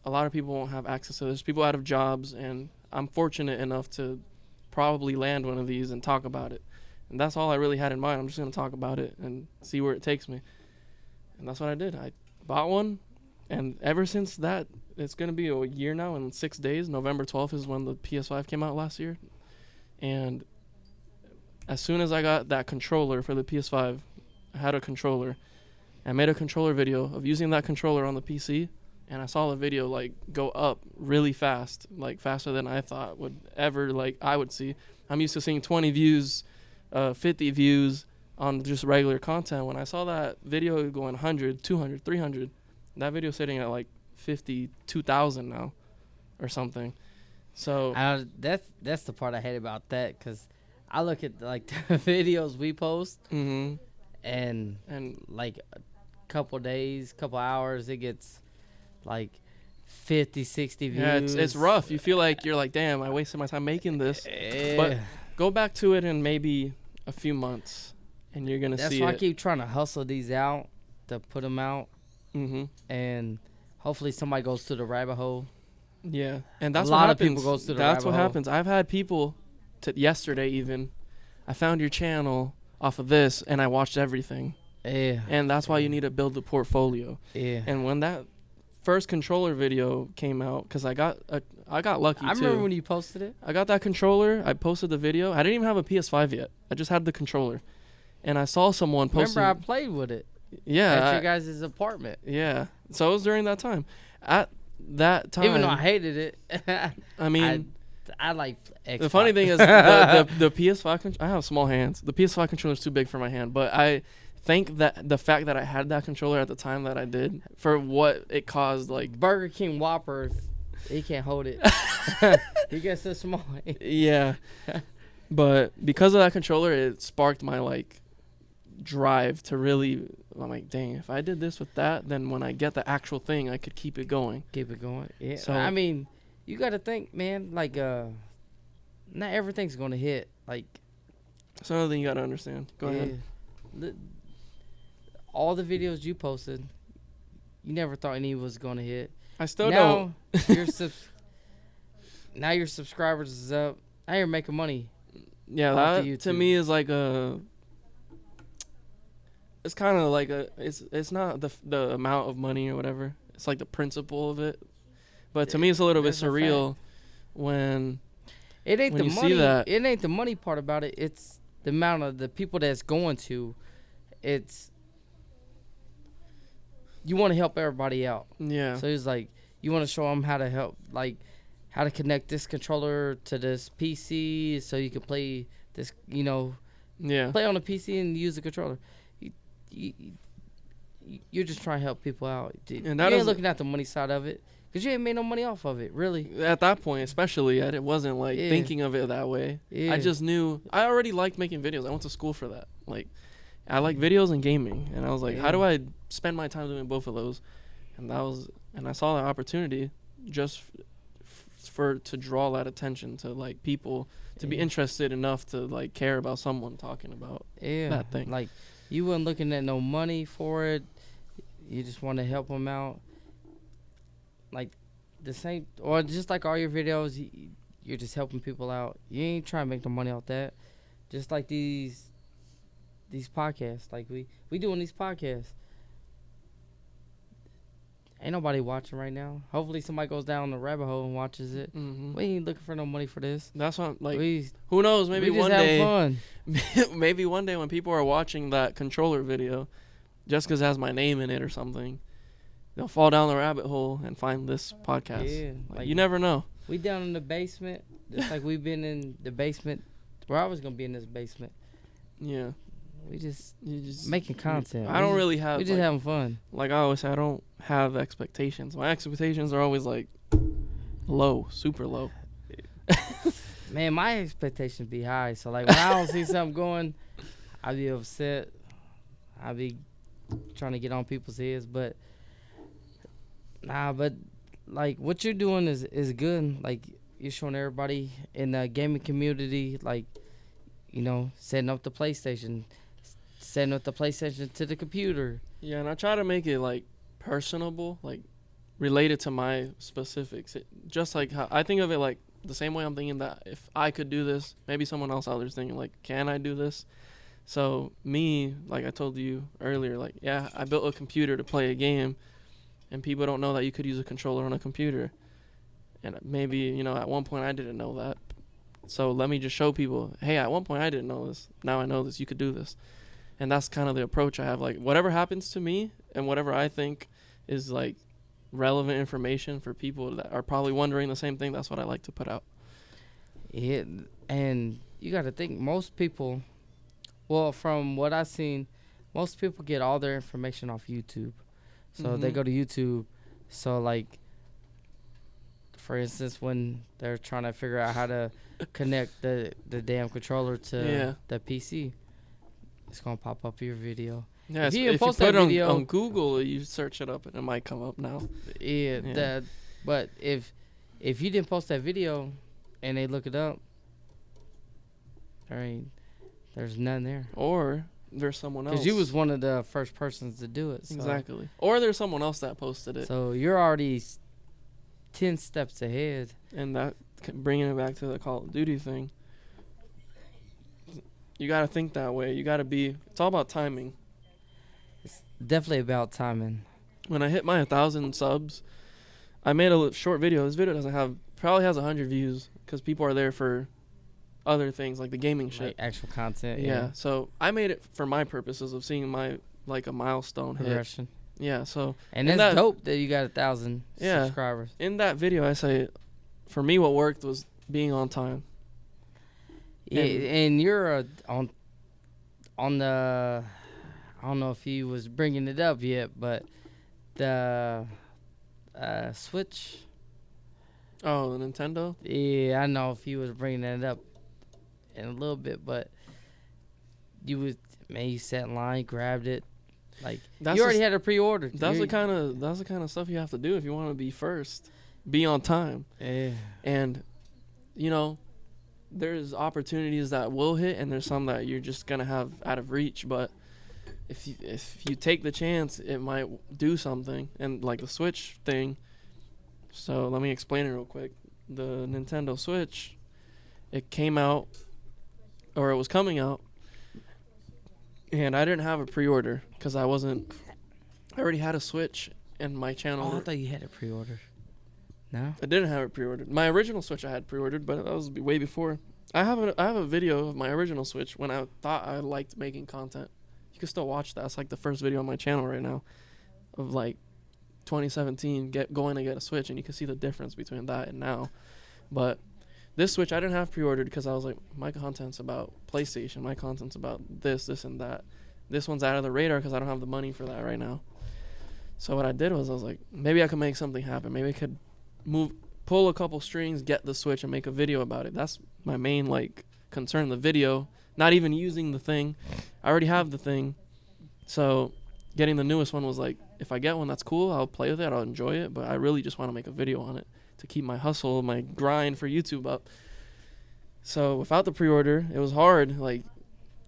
A lot of people won't have access to this. People out of jobs, and I'm fortunate enough to probably land one of these and talk about it. And that's all I really had in mind. I'm just going to talk about it and see where it takes me. And that's what I did. I bought one, and ever since that, it's going to be a year now in 6 days. November 12th is when the PS5 came out last year. And as soon as I got that controller for the PS5, I had a controller. I made a controller video of using that controller on the PC, and I saw the video like go up really fast, like faster than I thought would ever, like I would see. I'm used to seeing 20 views, 50 views on just regular content. When I saw that video going 100, 200, 300, that video sitting at like 52,000 now or something. So that's the part I hate about that, because I look at like the videos we post, mm-hmm. and like a couple days, couple hours, it gets like 50, 60 views. Yeah, it's rough. You feel like you're like, damn, I wasted my time making this. Yeah. But go back to it in maybe a few months, and you're gonna see it. That's why I keep trying to hustle these out to put them out, mm-hmm. and hopefully somebody goes to the rabbit hole. Yeah, and that's a lot what of happens. people goes to the That's rabbit what hole. happens. I've had people, yesterday even, I found your channel off of this, and I watched everything. Yeah. And that's why you need to build the portfolio. Yeah. And when that first controller video came out, because I got lucky too. I remember when you posted it. I got that controller. I posted the video. I didn't even have a PS5 yet. I just had the controller, and I saw someone posting. Remember, I played with it. Yeah. At your guys' apartment. Yeah. So it was during that time. At that time, Even though I hated it. I mean, I like Xbox. the funny thing is the PS5 I have small hands. The PS5 controller is too big for my hand, but I think that the fact that I had that controller at the time that I did, for what it caused, like Burger King Whopper, he can't hold it. He gets so small. Yeah. But because of that controller, it sparked my like drive to really. I'm like, dang, if I did this with that, then when I get the actual thing, I could keep it going. Keep it going. Yeah. So I mean, you got to think, man. Like, not everything's gonna hit. Like, that's another thing you gotta understand. Go ahead. All the videos you posted, you never thought any was gonna hit. I still now, don't. Now your subscribers is up. Now you're making money. Yeah, off that to me is like a. It's kind of like a. It's not the amount of money or whatever. It's like the principle of it. But to me, it's a little bit That's a surreal when. It ain't when the you see money. that. It ain't the money part about it. It's the amount of the people that's going to. It's. You want to help everybody out. Yeah. So it's like you want to show them how to help, like how to connect this controller to this PC so you can play this, Yeah. play on the PC and use the controller. You're just trying to help people out. And you that ain't is- looking at the money side of it, because you ain't made no money off of it, really. At that point, especially, it wasn't like Yeah. thinking of it that way. Yeah. I just knew I already liked making videos. I went to school for that. Like, I like videos and gaming, and I was like, how do I spend my time doing both of those? And I saw that opportunity just to draw that attention to like people to be interested enough to like care about someone talking about that thing. Like, you wasn't looking at no money for it. You just want to help them out. Like, the same, or just like all your videos, you're just helping people out. You ain't trying to make no money off that. Just like these podcasts. Like, we doing these podcasts. Ain't nobody watching right now. Hopefully somebody goes down the rabbit hole and watches it. Mm-hmm. We ain't looking for no money for this. That's what like. We Who knows? Maybe just one having day. fun. Maybe one day when people are watching that controller video, just because it has my name in it or something, they'll fall down the rabbit hole and find this podcast. Yeah, Like, you never know. We down in the basement, just like we've been in the basement. Where I was gonna be in this basement. Yeah. We just You just making content. I don't really have. We just like, having fun. like I always say, I don't have expectations. My expectations are always like low, super low. Man, my expectations be high. So like when I don't see something going, I be upset. I be trying to get on people's heads, but but like what you're doing is good. Like, you're showing everybody in the gaming community, like, setting up the PlayStation to the computer. Yeah, and I try to make it like personable, like related to my specifics. Just like how I think of it, like the same way I'm thinking that if I could do this, maybe someone else out there's thinking like, can I do this? So me, like I told you earlier, like, yeah, I built a computer to play a game, and people don't know that you could use a controller on a computer. And maybe, you know, at one point I didn't know that. So let me just show people, hey, at one point I didn't know this. Now I know this. You could do this. And that's kind of the approach I have. Like, whatever happens to me and whatever I think is, like, relevant information for people that are probably wondering the same thing, that's what I like to put out. Yeah, and you got to think, most people, well, from what I've seen, most people get all their information off YouTube. So they go to YouTube. So, like, for instance, when they're trying to figure out how to connect the damn controller to the PC, it's going to pop up your video. Yeah, if you post put that it video, on Google, you search it up and it might come up now. Yeah. But if you didn't post that video and they look it up, there's none there. Or there's someone else. Because you was one of the first persons to do it. So. Exactly. Or there's someone else that posted it. So you're already 10 steps ahead. And that, bringing it back to the Call of Duty thing, you got to think that way. You got to be, it's all about timing. It's definitely about timing. When I hit my 1,000 subs, I made a short video. This video probably has 100 views because people are there for other things like the gaming shit. Like actual content. Yeah. So I made it for my purposes of seeing my, like, a milestone progression. hit. Yeah. So. And it's dope that you got 1,000 subscribers. In that video, I say, for me, what worked was being on time. Yeah, and you're on the, I don't know if he was bringing it up yet, but the Switch. Oh, the Nintendo? Yeah, I know if he was bringing that up in a little bit, but you sat in line, grabbed it. Like, you already had it pre-ordered. That's the kind of stuff you have to do if you want to be first. Be on time. Yeah. And, you know, there's opportunities that will hit, and there's some that you're just gonna have out of reach. But if you take the chance, it might do something. And like the Switch thing. So let me explain it real quick. The Nintendo Switch, it came out, or it was coming out, and I didn't have a pre-order because I already had a Switch in my channel. Oh, I thought you had it pre-ordered. No? I didn't have it pre-ordered. My original Switch I had pre-ordered, but that was way before. I have a video of my original Switch when I thought I liked making content. You can still watch that. It's like the first video on my channel right now of like 2017 going to get a Switch, and you can see the difference between that and now. But this Switch I didn't have pre-ordered because I was like, my content's about PlayStation. My content's about this, and that. This one's out of the radar because I don't have the money for that right now. So what I did was I was like, maybe I could make something happen. Maybe I could pull a couple strings, get the Switch, and make a video about it. That's my main like concern. The video, not even using the thing. I already have the thing, so getting the newest one was like, if I get one that's cool, I'll play with it, I'll enjoy it. But I really just want to make a video on it to keep my hustle, my grind for YouTube up. So without the pre-order, it was hard. Like,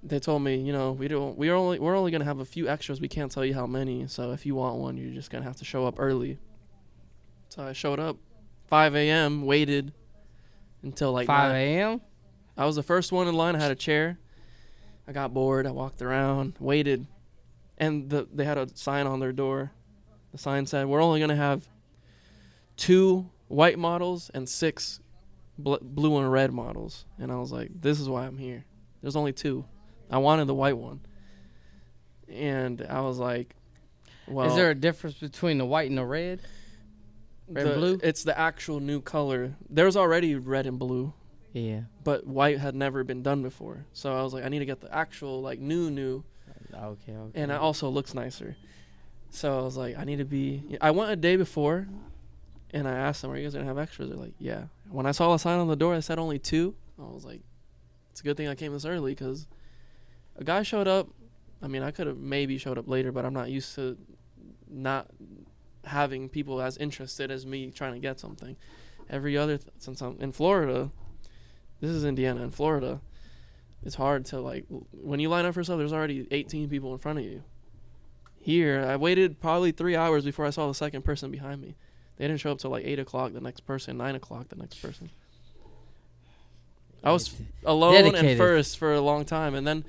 they told me, you know, we're only gonna have a few extras. We can't tell you how many. So if you want one, you're just gonna have to show up early. So I showed up 5 a.m., waited until like 5 a.m.? I was the first one in line. I had a chair. I got bored. I walked around, waited. And they had a sign on their door. The sign said, we're only going to have 2 white models and 6 blue and red models. And I was like, this is why I'm here. There's only 2. I wanted the white one. And I was like, well. Is there a difference between the white and the red? Red and blue? It's the actual new color. There's already red and blue. Yeah. But white had never been done before. So I was like, I need to get the actual, like, new. Okay. And it also looks nicer. So I was like, I went a day before, and I asked them, are you guys going to have extras? They're like, yeah. When I saw the sign on the door, I said only 2. I was like, it's a good thing I came this early, because a guy showed up. I mean, I could have maybe showed up later, but I'm not used to not having people as interested as me trying to get something. Every other since I'm in Florida, this is Indiana. In Florida, it's hard to, like, when you line up for stuff, there's already 18 people in front of you. Here, I waited probably 3 hours before I saw the second person behind me. They didn't show up till like 8 o'clock, the next person, 9 o'clock, the next person. I was alone and Dedicated. first for a long time, and then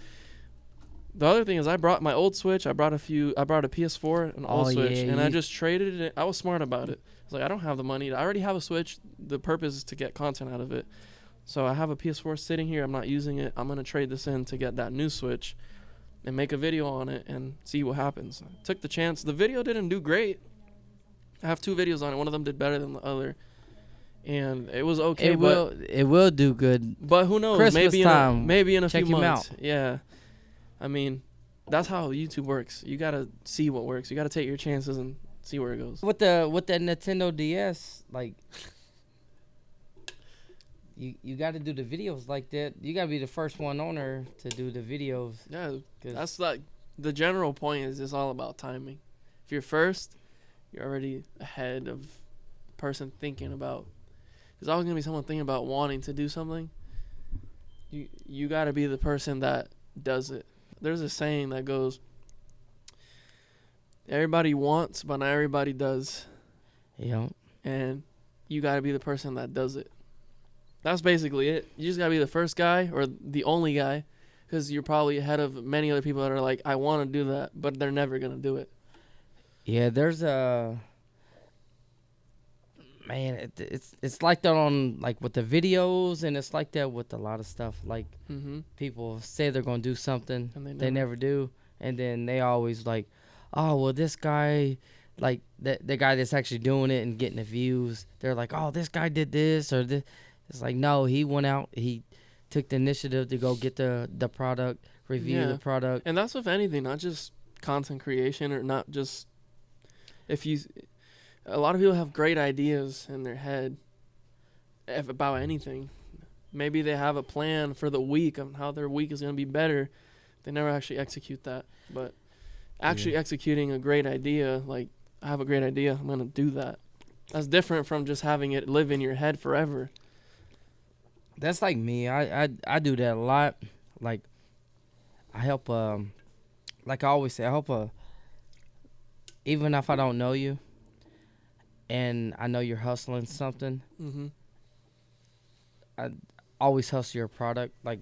the other thing is I brought my old Switch. I brought a PS4, an old Switch, yeah, and I just traded it. I was smart about it. I was like, I don't have the money. I already have a Switch. The purpose is to get content out of it. So I have a PS4 sitting here. I'm not using it. I'm gonna trade this in to get that new Switch, and make a video on it and see what happens. I took the chance. The video didn't do great. I have 2 videos on it. One of them did better than the other, and it was okay. It will do good. But who knows? Christmas time. Maybe in a Check few him months. out. Yeah. I mean, that's how YouTube works. You gotta see what works. You gotta take your chances and see where it goes. With the Nintendo DS, like you got to do the videos like that. You got to be the first one on there to do the videos. Yeah, that's like the general point is it's all about timing. If you're first, you're already ahead of the person thinking about. There's always gonna be someone thinking about wanting to do something. You got to be the person that does it. There's a saying that goes, everybody wants, but not everybody does. Yeah. And you got to be the person that does it. That's basically it. You just got to be the first guy or the only guy, because you're probably ahead of many other people that are like, I want to do that, but they're never going to do it. Yeah, there's a... Man, it's like that on, like, with the videos, and it's like that with a lot of stuff. Like, people say they're going to do something, And they never do, and then they always like, oh, well, this guy, like, the guy that's actually doing it and getting the views, they're like, oh, this guy did this, or this. It's like, no, he went out, he took the initiative to go get the product, review the product. And that's with anything, not just content creation, or not just... A lot of people have great ideas in their head about anything. Maybe they have a plan for the week on how their week is going to be better. They never actually execute that. But actually executing a great idea, like, I have a great idea, I'm going to do that. That's different from just having it live in your head forever. That's like me. I do that a lot. Like, I help, like I always say, I help, even if I don't know you, and I know you're hustling something, I always hustle your product. Like,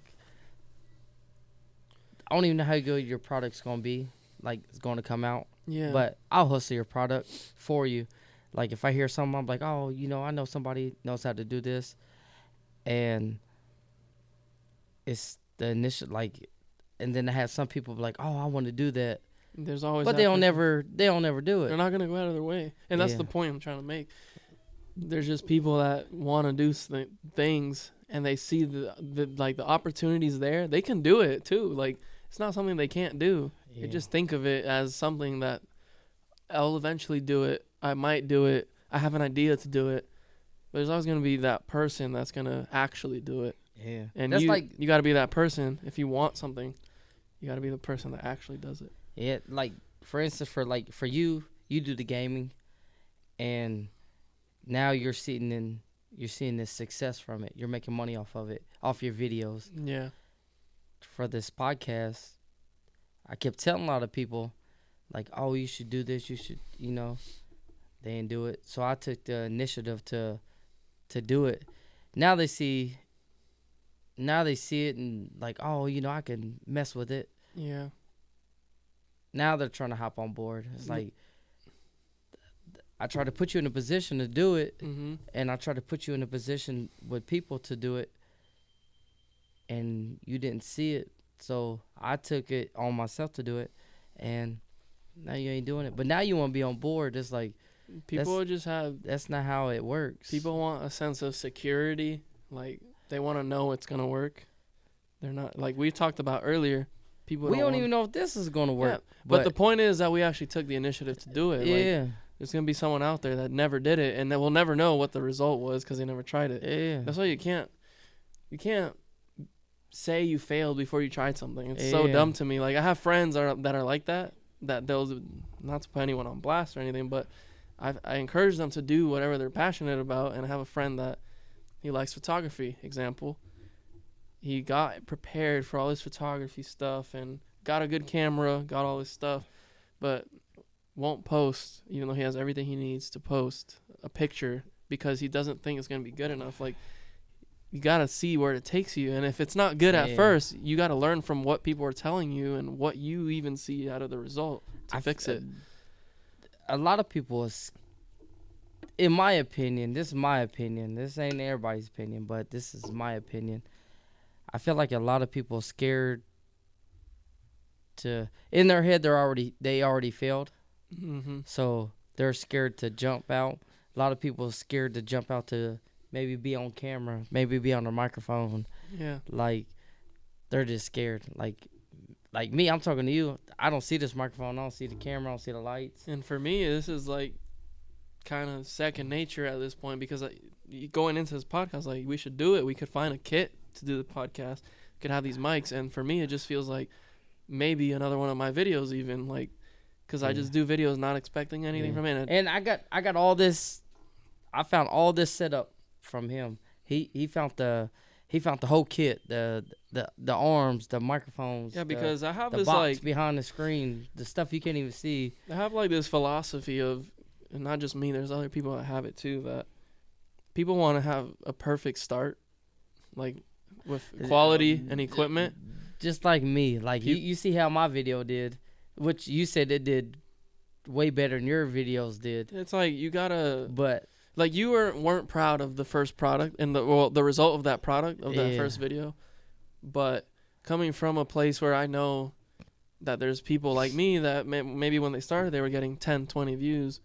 I don't even know how good your product's going to be, like, it's going to come out. Yeah. But I'll hustle your product for you. Like, if I hear something, I'm like, oh, I know somebody knows how to do this. And it's the initial, like, and then I have some people be like, oh, I want to do that. There's always But they don't never do it. They're not going to go out of their way. And that's the point I'm trying to make. There's just people that want to do things, and they see the opportunities there. They can do it too. Like, it's not something they can't do. You just think of it as something that I'll eventually do it. I might do it. I have an idea to do it. But there's always going to be that person that's going to actually do it. Yeah. And that's you got to be that person. If you want something, you got to be the person that actually does it. Yeah, like, for instance, for you do the gaming, and now you're seeing this success from it. You're making money off of it, off your videos. Yeah. For this podcast, I kept telling a lot of people, like, oh, you should do this, you should, they didn't do it. So I took the initiative to do it. Now they see it and, like, oh, I can mess with it. Yeah. Now they're trying to hop on board. It's like, I try to put you in a position to do it, and I try to put you in a position with people to do it, and you didn't see it. So I took it on myself to do it, and now you ain't doing it. But now you want to be on board. It's like, people just have... That's not how it works. People want a sense of security. Like, they want to know it's going to work. They're not... Like we talked about earlier, we don't even know if this is going to work. Yeah, but the point is that we actually took the initiative to do it. Yeah. Like, there's going to be someone out there that never did it, and that will never know what the result was because they never tried it. Yeah. That's why you can't say you failed before you tried something. It's so dumb to me. Like, I have friends that are like that they'll, not to put anyone on blast or anything, but I encourage them to do whatever they're passionate about. And I have a friend that he likes photography, example. He got prepared for all his photography stuff and got a good camera, got all this stuff, but won't post, even though he has everything he needs to post a picture, because he doesn't think it's going to be good enough. Like, you gotta see where it takes you, and if it's not good at Yeah. first, you gotta learn from what people are telling you and what you even see out of the result to fix it. A lot of people, in my opinion, this is my opinion. This ain't everybody's opinion, but this is my opinion. I feel like a lot of people are scared to, in their head, they already failed, Mm-hmm. so they're scared to jump out. A lot of people are scared to jump out to maybe be on camera, maybe be on a microphone. Yeah. Like, they're just scared. Like me, I'm talking to you. I don't see this microphone. I don't see the camera. I don't see the lights. And for me, this is like kind of second nature at this point, because going into this podcast, like, we should do it. We could find a kit to do the podcast. We could have these mics, and for me, it just feels like maybe another one of my videos, even, like, because I just do videos not expecting anything from it. And I got all this. I found all this set up from him. He found the whole kit, the arms, the microphones. Yeah, because I have the this box like behind the screen, the stuff you can't even see. I have like this philosophy of, and not just me, there's other people that have it too, that people want to have a perfect start, like with quality and equipment. Just like me. Like, you see how my video did, which you said it did way better than your videos did. It's like you gotta, But like, you weren't proud of the first product and the result of that product, of that first video, but coming from a place where I know that there's people like me that maybe when they started they were getting 10, 20 views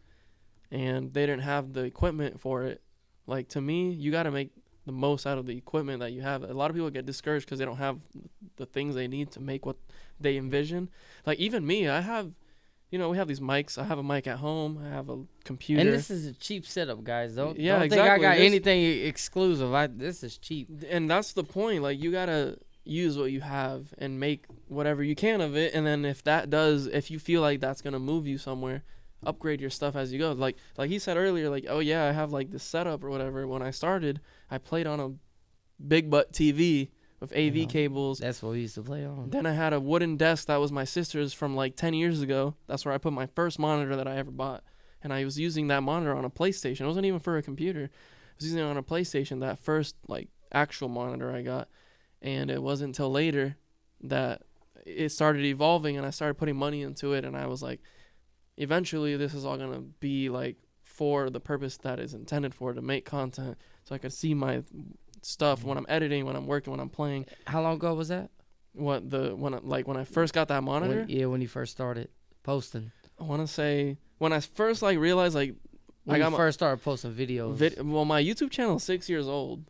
and they didn't have the equipment for it. Like, to me, you got to make the most out of the equipment that you have. A lot of people get discouraged because they don't have the things they need to make what they envision. Like, even me, I have, we have these mics. I have a mic at home. I have a computer. And this is a cheap setup, guys. Don't Yeah, think I exactly. got anything exclusive. This is cheap. And that's the point. Like, you got to use what you have and make whatever you can of it. And then if you feel like that's going to move you somewhere, upgrade your stuff as you go. Like he said earlier, like, oh yeah, I have like this setup or whatever. When I started, I played on a big butt TV with AV cables. That's what we used to play on. Then I had a wooden desk that was my sister's from like 10 years ago. That's where I put my first monitor that I ever bought. And I was using that monitor on a PlayStation. It wasn't even for a computer. I was using it on a PlayStation, that first like actual monitor I got. And it wasn't until later that it started evolving and I started putting money into it. And I was like, eventually this is all going to be like for the purpose that is intended for, to make content, so I could see my stuff when I'm editing, when I'm working, when I'm playing. How long ago was that? When I first got that monitor? When you first started posting. I want to say when I first like realized like When you first started posting videos. well, my YouTube channel is 6 years old.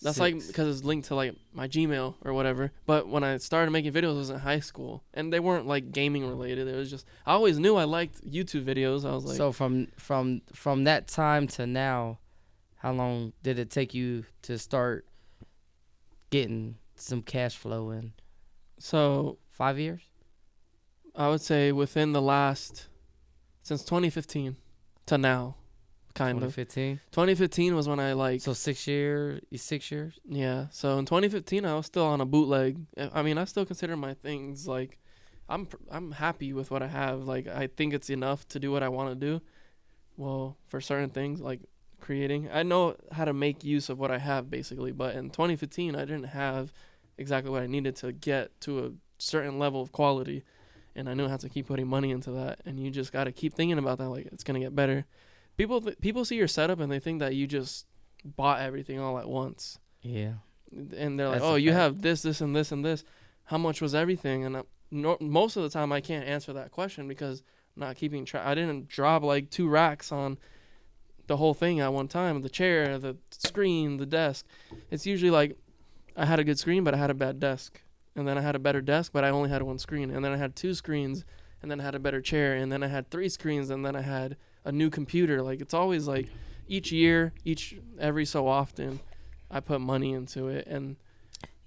That's like 6. because it's linked to like my Gmail or whatever. But when I started making videos, it was in high school, and they weren't like gaming related. It was just, I always knew I liked YouTube videos. I was like, So from that time to now, how long did it take you to start getting some cash flow in? so 5 years? I would say within the last, since 2015 to now, kind of. 2015. 2015 was when I like, So 6 years. 6 years. yeah. So in 2015, I was still on a bootleg. I mean, I still consider my things like, I'm happy with what I have. Like, I think it's enough to do what I want to do. Well, for certain things like creating, I know how to make use of what I have basically. But in 2015, I didn't have exactly what I needed to get to a certain level of quality, and I knew I had to keep putting money into that. And you just got to keep thinking about that. Like, it's gonna get better. People see your setup and they think that you just bought everything all at once. Yeah. And they're like, That's oh, a you fact. have this, this, and this, and this. How much was everything? And most of the time, I can't answer that question because I'm not keeping track. I didn't drop like 2 racks on the whole thing at one time. The chair, the screen, the desk. It's usually like I had a good screen, but I had a bad desk. And then I had a better desk, but I only had 1 screen. And then I had 2 screens, and then I had a better chair. And then I had 3 screens, and then I had a new computer. Like, it's always like each year, every so often, I put money into it, and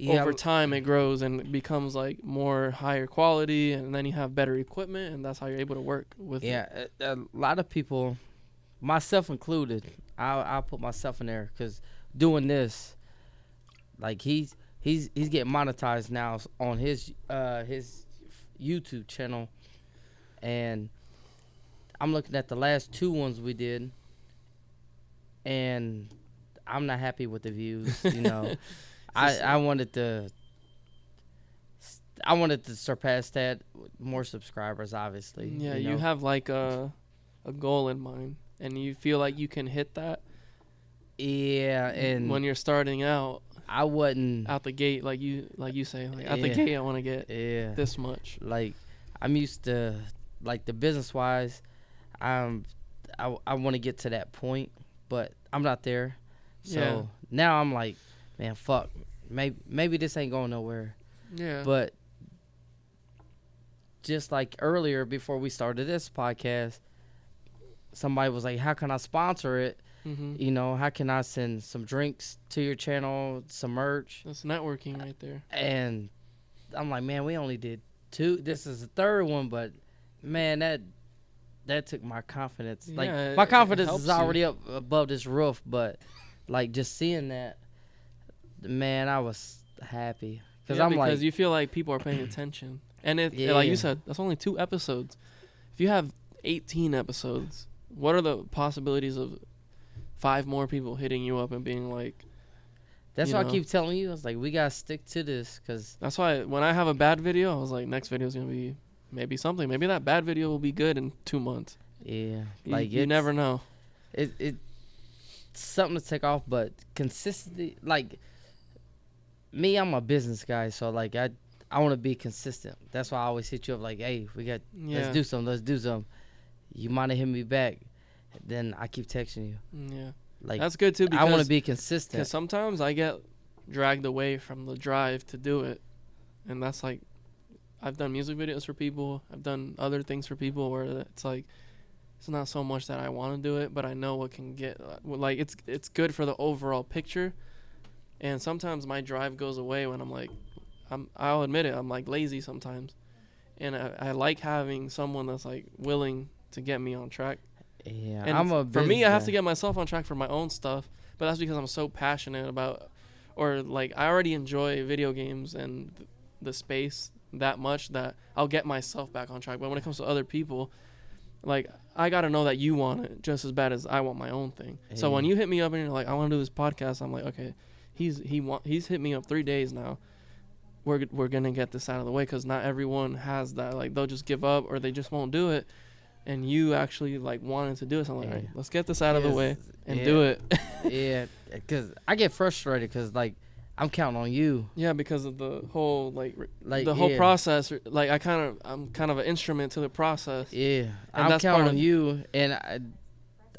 over time it grows and it becomes like more higher quality, and then you have better equipment, and that's how you're able to work with it. Yeah, a lot of people, myself included, I'll put myself in there, because doing this, like, he's getting monetized now on his YouTube channel, and I'm looking at the last 2 ones we did, and I'm not happy with the views. You know, I wanted to surpass that with more subscribers, obviously. Yeah, you you know? have like a goal in mind, and you feel like you can hit that. Yeah, and when you're starting out I wasn't out the gate, like you say, like out the Yeah. gate, I want to get this this much. like I'm used to like the business wise. I want to get to that point, but I'm not there. So Yeah. now I'm like, man, fuck. Maybe this ain't going nowhere. Yeah. But just like earlier before we started this podcast, somebody was like, how can I sponsor it? Mm-hmm. You know, how can I send some drinks to your channel, some merch? That's networking right there. And I'm like, man, we only did 2. This is the 3rd one, but man, that took my confidence. Yeah, Like my it confidence helps is you. already up above this roof, but like just seeing that, man, I was happy Because I'm like, you feel like people are paying attention, and like Yeah. you said, that's only 2 episodes. If you have 18 episodes, what are the possibilities of 5 more people hitting you up and being like? that's you why know. I keep telling you. I was like, we gotta stick to this, cause That's why when I have a bad video, I was like, next video is gonna be maybe something. Maybe that bad video will be good in 2 months. yeah, Like you never know. It's something to take off, but consistency. Like me, I'm a business guy, so like I want to be consistent. That's why I always hit you up like, hey, Yeah. let's do something. You might have hit me back, then I keep texting you. Yeah. Like That's good too, I want to because be consistent. sometimes I get dragged away from the drive to do it, and that's like, I've done music videos for people. I've done other things for people where it's like, it's not so much that I want to do it, but I know what can get like it's good for the overall picture. And sometimes my drive goes away when I'm like, I'll admit it, I'm like lazy sometimes, and I like having someone that's like willing to get me on track. Yeah, And for for me, I have to guy. get myself on track for my own stuff, but that's because I'm so passionate about, or like I already enjoy video games and the space that much that I'll get myself back on track. But when it comes to other people, like I gotta know that you want it just as bad as I want my own thing. So when Yeah. you hit me up and you're like, I want to do this podcast, I'm like, okay, he's hit me up 3 days now. We're gonna get this out of the way, because not everyone has that. Like they'll just give up or they just won't do it. And you actually like wanted to do it, so I'm like, all right, let's get this out of the way and do it. Yeah, because I get frustrated because like I'm counting on you. Yeah, because of the whole like Like the whole yeah. process. Like I'm kind of an instrument to the process. Yeah, And I'm that's counting part on of- you, and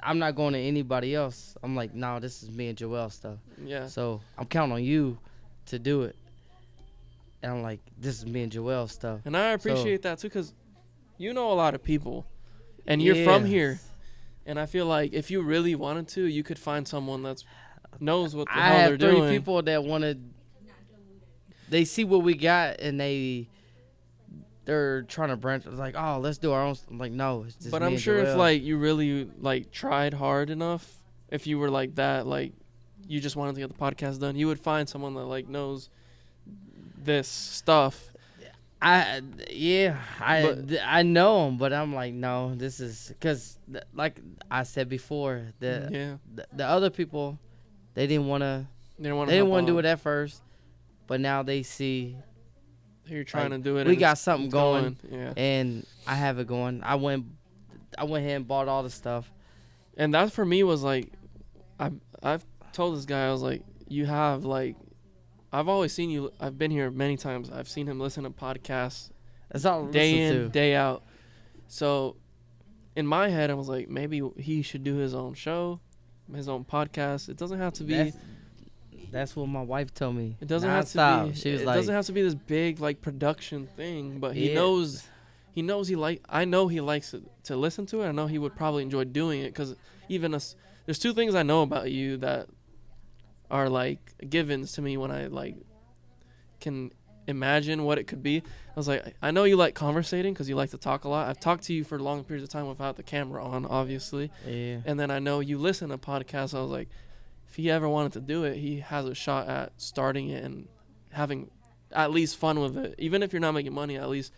I'm not going to anybody else. I'm like, no, this is me and Joel stuff. Yeah. So I'm counting on you to do it. And I'm like, this is me and Joel stuff. And I appreciate that too, because you know a lot of people, and you're from here. Yes. And I feel like if you really wanted to, you could find someone that's knows what the I hell have they're 3 doing. people that want to. They see what we got and they're trying to branch. It's like, oh, let's do our own. I'm like, no, it's just But me I'm and sure if Joel. like you really like tried hard enough, if you were like that, like you just wanted to get the podcast done, you would find someone that like knows this stuff. I But- I know him, but I'm like, no, this is because like I said before, Yeah. the other people, they didn't want to. They didn't want They didn't want to do it at first, but now they see You're trying like, to do it. we and got it's something going, Yeah. and I have it going. I went ahead and bought all the stuff. And that for me was like, I've told this guy, I was like, you have like, I've always seen you. I've been here many times. I've seen him listen to podcasts That's all I day listen in, to. day out. So in my head, I was like, maybe he should do his own show, his own podcast. It doesn't have to be. That's what my wife told me. It doesn't have to Nonstop. be. She was It like, doesn't have to be this big like production thing. But he Yeah. knows. He knows he like. I know he likes it, to listen to it. I know he would probably enjoy doing it, because even us. There's 2 things I know about you that are like givens to me when I like can imagine what it could be. I was like, I know you like conversating because you like to talk a lot. I've talked to you for long periods of time without the camera on, obviously. yeah. And then I know you listen to podcasts. I was like, if he ever wanted to do it, he has a shot at starting it and having at least fun with it. Even if you're not making money, at least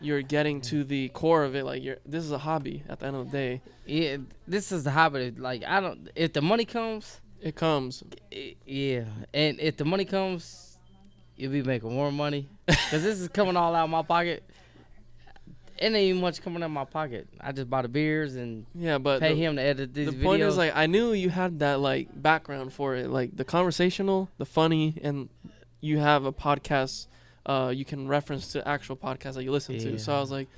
you're getting to the core of it. Like this is a hobby at the end of the day. Yeah, this is the hobby. Like I don't. If the money comes, It comes. Yeah, and if the money comes, you'll be making more money. Cause this is coming all out of my pocket. It ain't even much coming out of my pocket. I just buy the beers and Yeah, but pay him to edit these the videos. point is, like, I knew you had that, like, background for it, like the conversational, the funny, and you have a podcast you can reference to actual podcasts that you listen to. So I was like,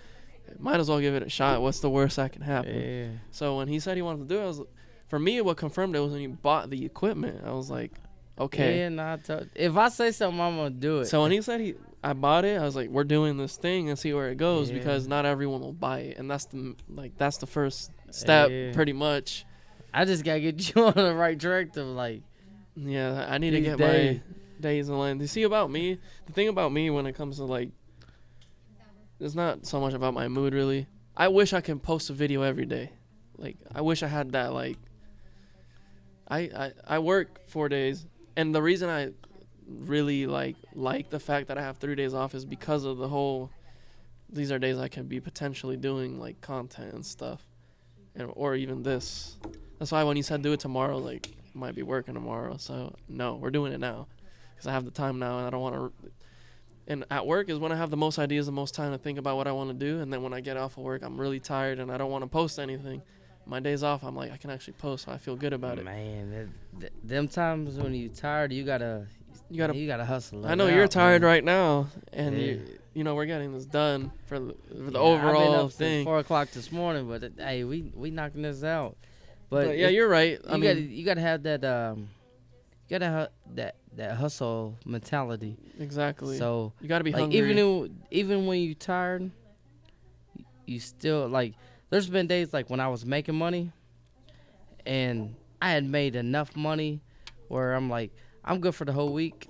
might as well give it a shot. What's the worst that can happen? Yeah. So when he said he wanted to do it, for me, what confirmed it was when he bought the equipment. I was like, okay. Yeah, nah, if I say something, I'm gonna do it. So when he said I bought it, I was like, we're doing this thing and see where it goes, Yeah. because not everyone will buy it, and that's the first step, Yeah. pretty much. I just gotta get you on the right directive, like. Yeah, I need to These get days. my days in line. You see, about me, the thing about me when it comes to, like, it's not so much about my mood, really. I wish I could post a video every day. Like, I wish I had that, like, I work 4 days, and the reason I really like the fact that I have 3 days off is because of the whole, these are days I can be potentially doing, like, content and stuff, or even this. That's why when you said do it tomorrow, like, I might be working tomorrow, so no, we're doing it now, because I have the time now, and I don't want to. And at work is when I have the most ideas, the most time to think about what I want to do, and then when I get off of work, I'm really tired and I don't want to post anything. My days off, I'm like, I can actually post, so I feel good about it. Man, them times when you tired, you gotta hustle. I know it you're out, tired man. right now, and Yeah. you know, we're getting this done for the Yeah, I've been overall up since thing. 4:00 this morning, but hey, we knocking this out. But yeah, you're right. I mean, you gotta have that you gotta have that hustle mentality. exactly. So You got to be like hungry. even when you tired, you still like. There's been days like when I was making money, and I had made enough money where I'm like, I'm good for the whole week.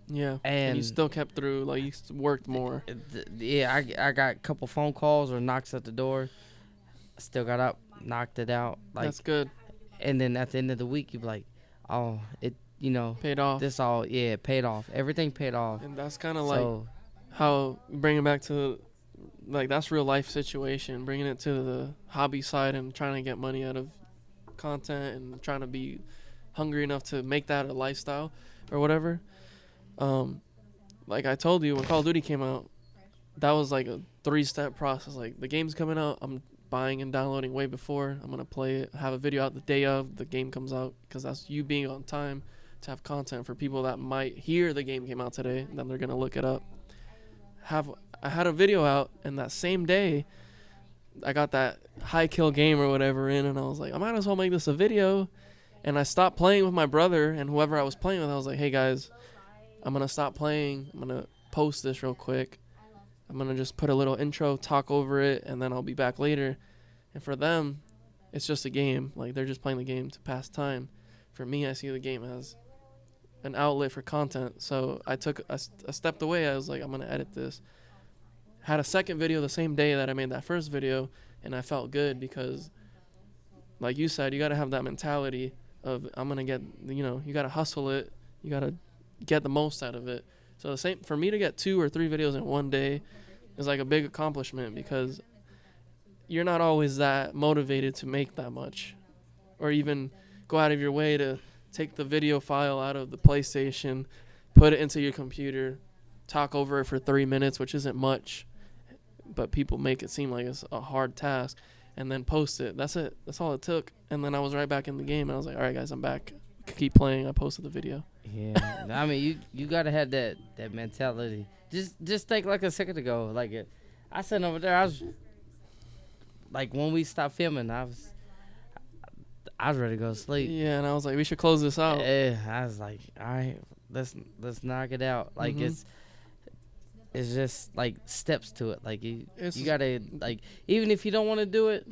Yeah, And you still kept through. Like, you worked more. Yeah, I got a couple phone calls or knocks at the door. I still got up, knocked it out. Like, That's good. and then at the end of the week, you be like, oh, Paid off. this all, yeah, paid off. Everything paid off. And that's kind of like So, how, bringing it back to, like, that's real life situation, bringing it to the hobby side and trying to get money out of content and trying to be hungry enough to make that a lifestyle or whatever. Like I told you, when Call of Duty came out, that was like a 3-step process. Like, the game's coming out, I'm buying and downloading way before. I'm gonna play it, have a video out the day of the game comes out, because that's you being on time to have content for people that might hear the game came out today, and then they're gonna look it up. I had a video out, and that same day I got that high kill game or whatever in, and I was like, I might as well make this a video. And I stopped playing with my brother and whoever I was playing with. I was like, hey guys, I'm gonna stop playing, I'm gonna post this real quick, I'm gonna just put a little intro, talk over it, and then I'll be back later. And for them, it's just a game. Like, they're just playing the game to pass time. For me, I see the game as an outlet for content. So I stepped away. I was like, I'm gonna edit this. Had a second video the same day that I made that first video, and I felt good because, like you said, you gotta have that mentality of, I'm gonna get, you gotta hustle it, you gotta get the most out of it. So the same for me, to get 2 or 3 videos in one day is like a big accomplishment, because you're not always that motivated to make that much, or even go out of your way to take the video file out of the PlayStation, put it into your computer, talk over it for 3 minutes, which isn't much, but people make it seem like it's a hard task, and then post it. That's it. That's all it took. And then I was right back in the game, and I was like, all right guys, I'm back. Keep playing. I posted the video. yeah, I mean, you gotta have that mentality. Just think like a second ago, like I sat over there. I was like, when we stopped filming, I was ready to go to sleep. Yeah, and I was like, we should close this out. Yeah, I was like, all right, let's knock it out. Like, Mhm. it's just like steps to it. Like, you It's- gotta, like, even if you don't want to do it,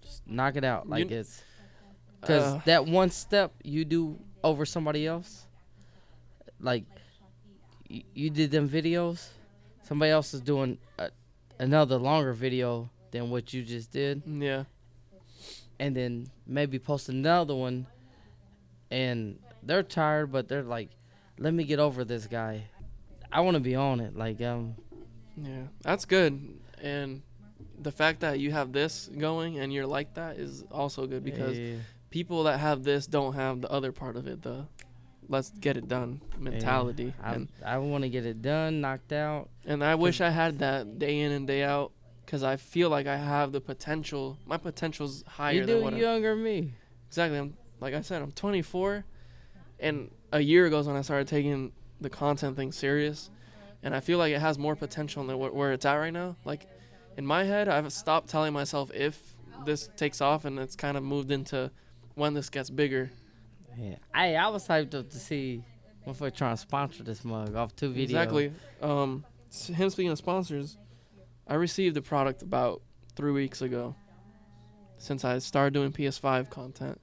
just knock it out. Like, it's because that one step you do over somebody else, like, you did them videos, somebody else is doing another longer video than what you just did, Yeah. and then maybe post another one, and they're tired, but they're like, let me get over this guy. I want to be on it. Like, Yeah, that's good. And the fact that you have this going and you're like that is also good, because yeah. people that have this don't have the other part of it, the let's get it done mentality. Yeah, And I want to get it done, knocked out. I wish I had that day in and day out, because I feel like I have the potential. My potential's higher You than do what younger than me. exactly. Like I said, I'm 24, and a year ago is when I started taking the content thing serious, and I feel like it has more potential than where it's at right now. Like in my head, I've stopped telling myself if this takes off, and it's kind of moved into when this gets bigger. Yeah. I was hyped up to see motherfucker trying to sponsor this mug off 2 videos. Exactly. Him speaking of sponsors, I received a product about 3 weeks ago. Since I started doing PS5 content,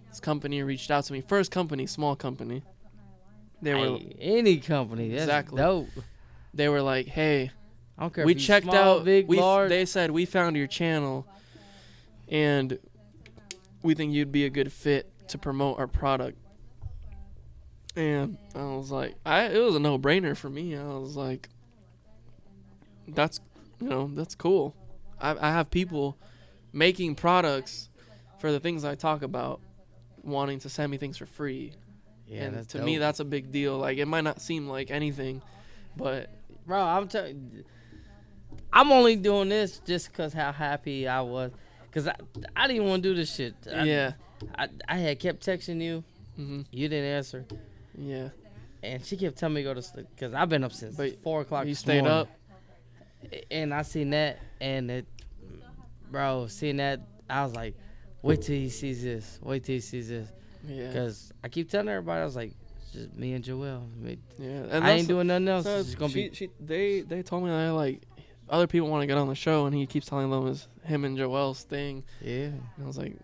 this company reached out to me. First company, small company. They were Any company. That's Exactly. dope. They were like, "Hey, I don't care we if you checked small, out. big, large. They said we found your channel, and we think you'd be a good fit to promote our product." And I was like, it was a no-brainer for me. I was like, that's cool. I have people making products for the things I talk about, wanting to send me things for free. Yeah, and that's to dope. me, that's a big deal. Like, it might not seem like anything, but Bro, I'm telling you, I'm only doing this just because how happy I was. Because I didn't want to do this shit. yeah. I had kept texting you. Mm-hmm. You didn't answer. Yeah. And she kept telling me to go to sleep. Because I've been up since But 4 o'clock you this stayed morning. up? And I seen that. And seeing that, I was like, wait till he sees this. Wait till he sees this. Yeah. Because I keep telling everybody, I was like, it's just me and Joel. Yeah. And I ain't doing nothing else. so It's just gonna be. they told me that, like, other people want to get on the show, and he keeps telling them it's him and Joel's thing. Yeah. And I was like,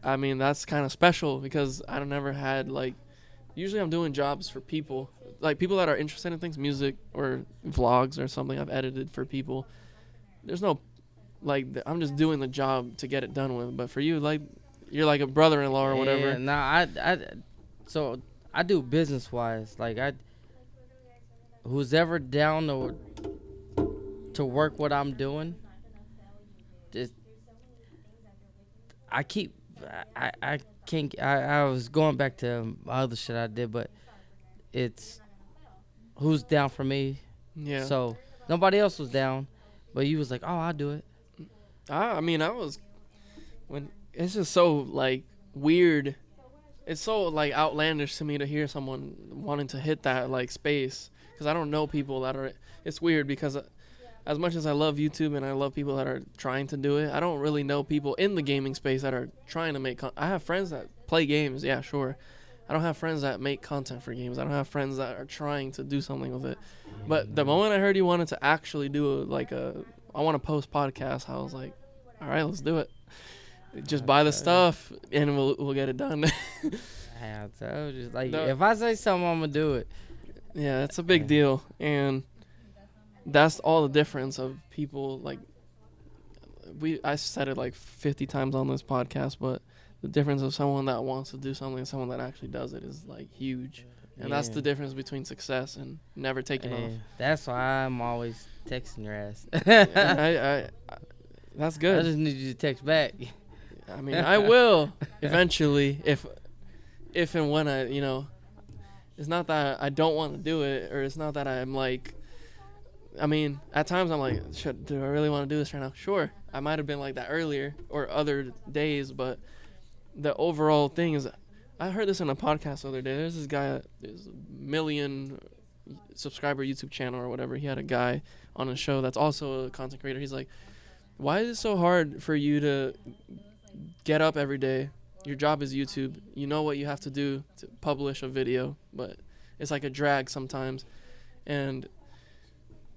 I mean, that's kind of special, because I don't never had, like, usually I'm doing jobs for people, like people that are interested in things, music or vlogs or something I've edited for people. There's no, like, I'm just doing the job to get it done with. But for you, like, you're like a brother-in-law or whatever. Yeah, nah, so I do business wise. Like who's ever down to work what I'm doing. I can't. I was going back to my other shit I did, but it's who's down for me. Yeah. So nobody else was down, but you was like, oh, I'll do it. I mean, when it's just so, like, weird. It's so, like, outlandish to me to hear someone wanting to hit that, like, space, because I don't know people that are. It's weird because as much as I love YouTube and I love people that are trying to do it, I don't really know people in the gaming space that are trying to make. I have friends that play games, yeah, sure. I don't have friends that make content for games. I don't have friends that are trying to do something with it. But the moment I heard you wanted to actually do I want to post podcast, I was like, all right, let's do it. Just buy the stuff and we'll get it done. I told you, like, No. if I say something, I'm gonna do it. Yeah, it's a big deal, and that's all the difference of people. Like, I said it like 50 times on this podcast, but the difference of someone that wants to do something and someone that actually does it is, like, huge. And that's Yeah. the difference between success and never taking off. That's why I'm always texting your ass. I that's I good. just need you to text back. I mean, I will eventually if and when it's not that I don't want to do it, or it's not that I'm like, I mean, at times I'm like, do I really want to do this right now? Sure. I might have been like that earlier or other days, but the overall thing is, I heard this in a podcast the other day. There's this guy, there's a 1 million subscriber YouTube channel or whatever. He had a guy on a show that's also a content creator. He's like, why is it so hard for you to get up every day? Your job is YouTube. You know what you have to do to publish a video, but it's like a drag sometimes. And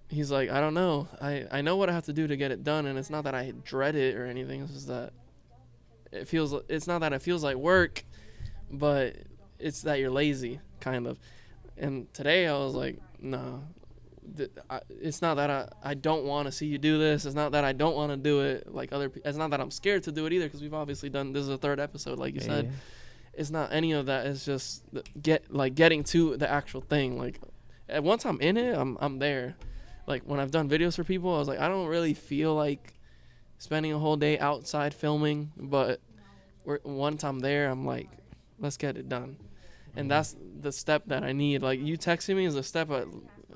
he's like, I don't know. I know what I have to do to get it done, and it's not that I dread it or anything. It's just that it's not that it feels like work, but it's that you're lazy, kind of. And today I was like, no, it's not that I don't want to see you do this. It's not that I don't want to do it like other people. It's not that I'm scared to do it either, because we've obviously done, this is the 3rd episode, like you said. It's not any of that. It's just getting to the actual thing. Like, once I'm in it, I'm there. Like, when I've done videos for people, I was like, I don't really feel like spending a whole day outside filming, but once I'm there, I'm like, let's get it done. And that's the step that I need. Like, you texting me is a step.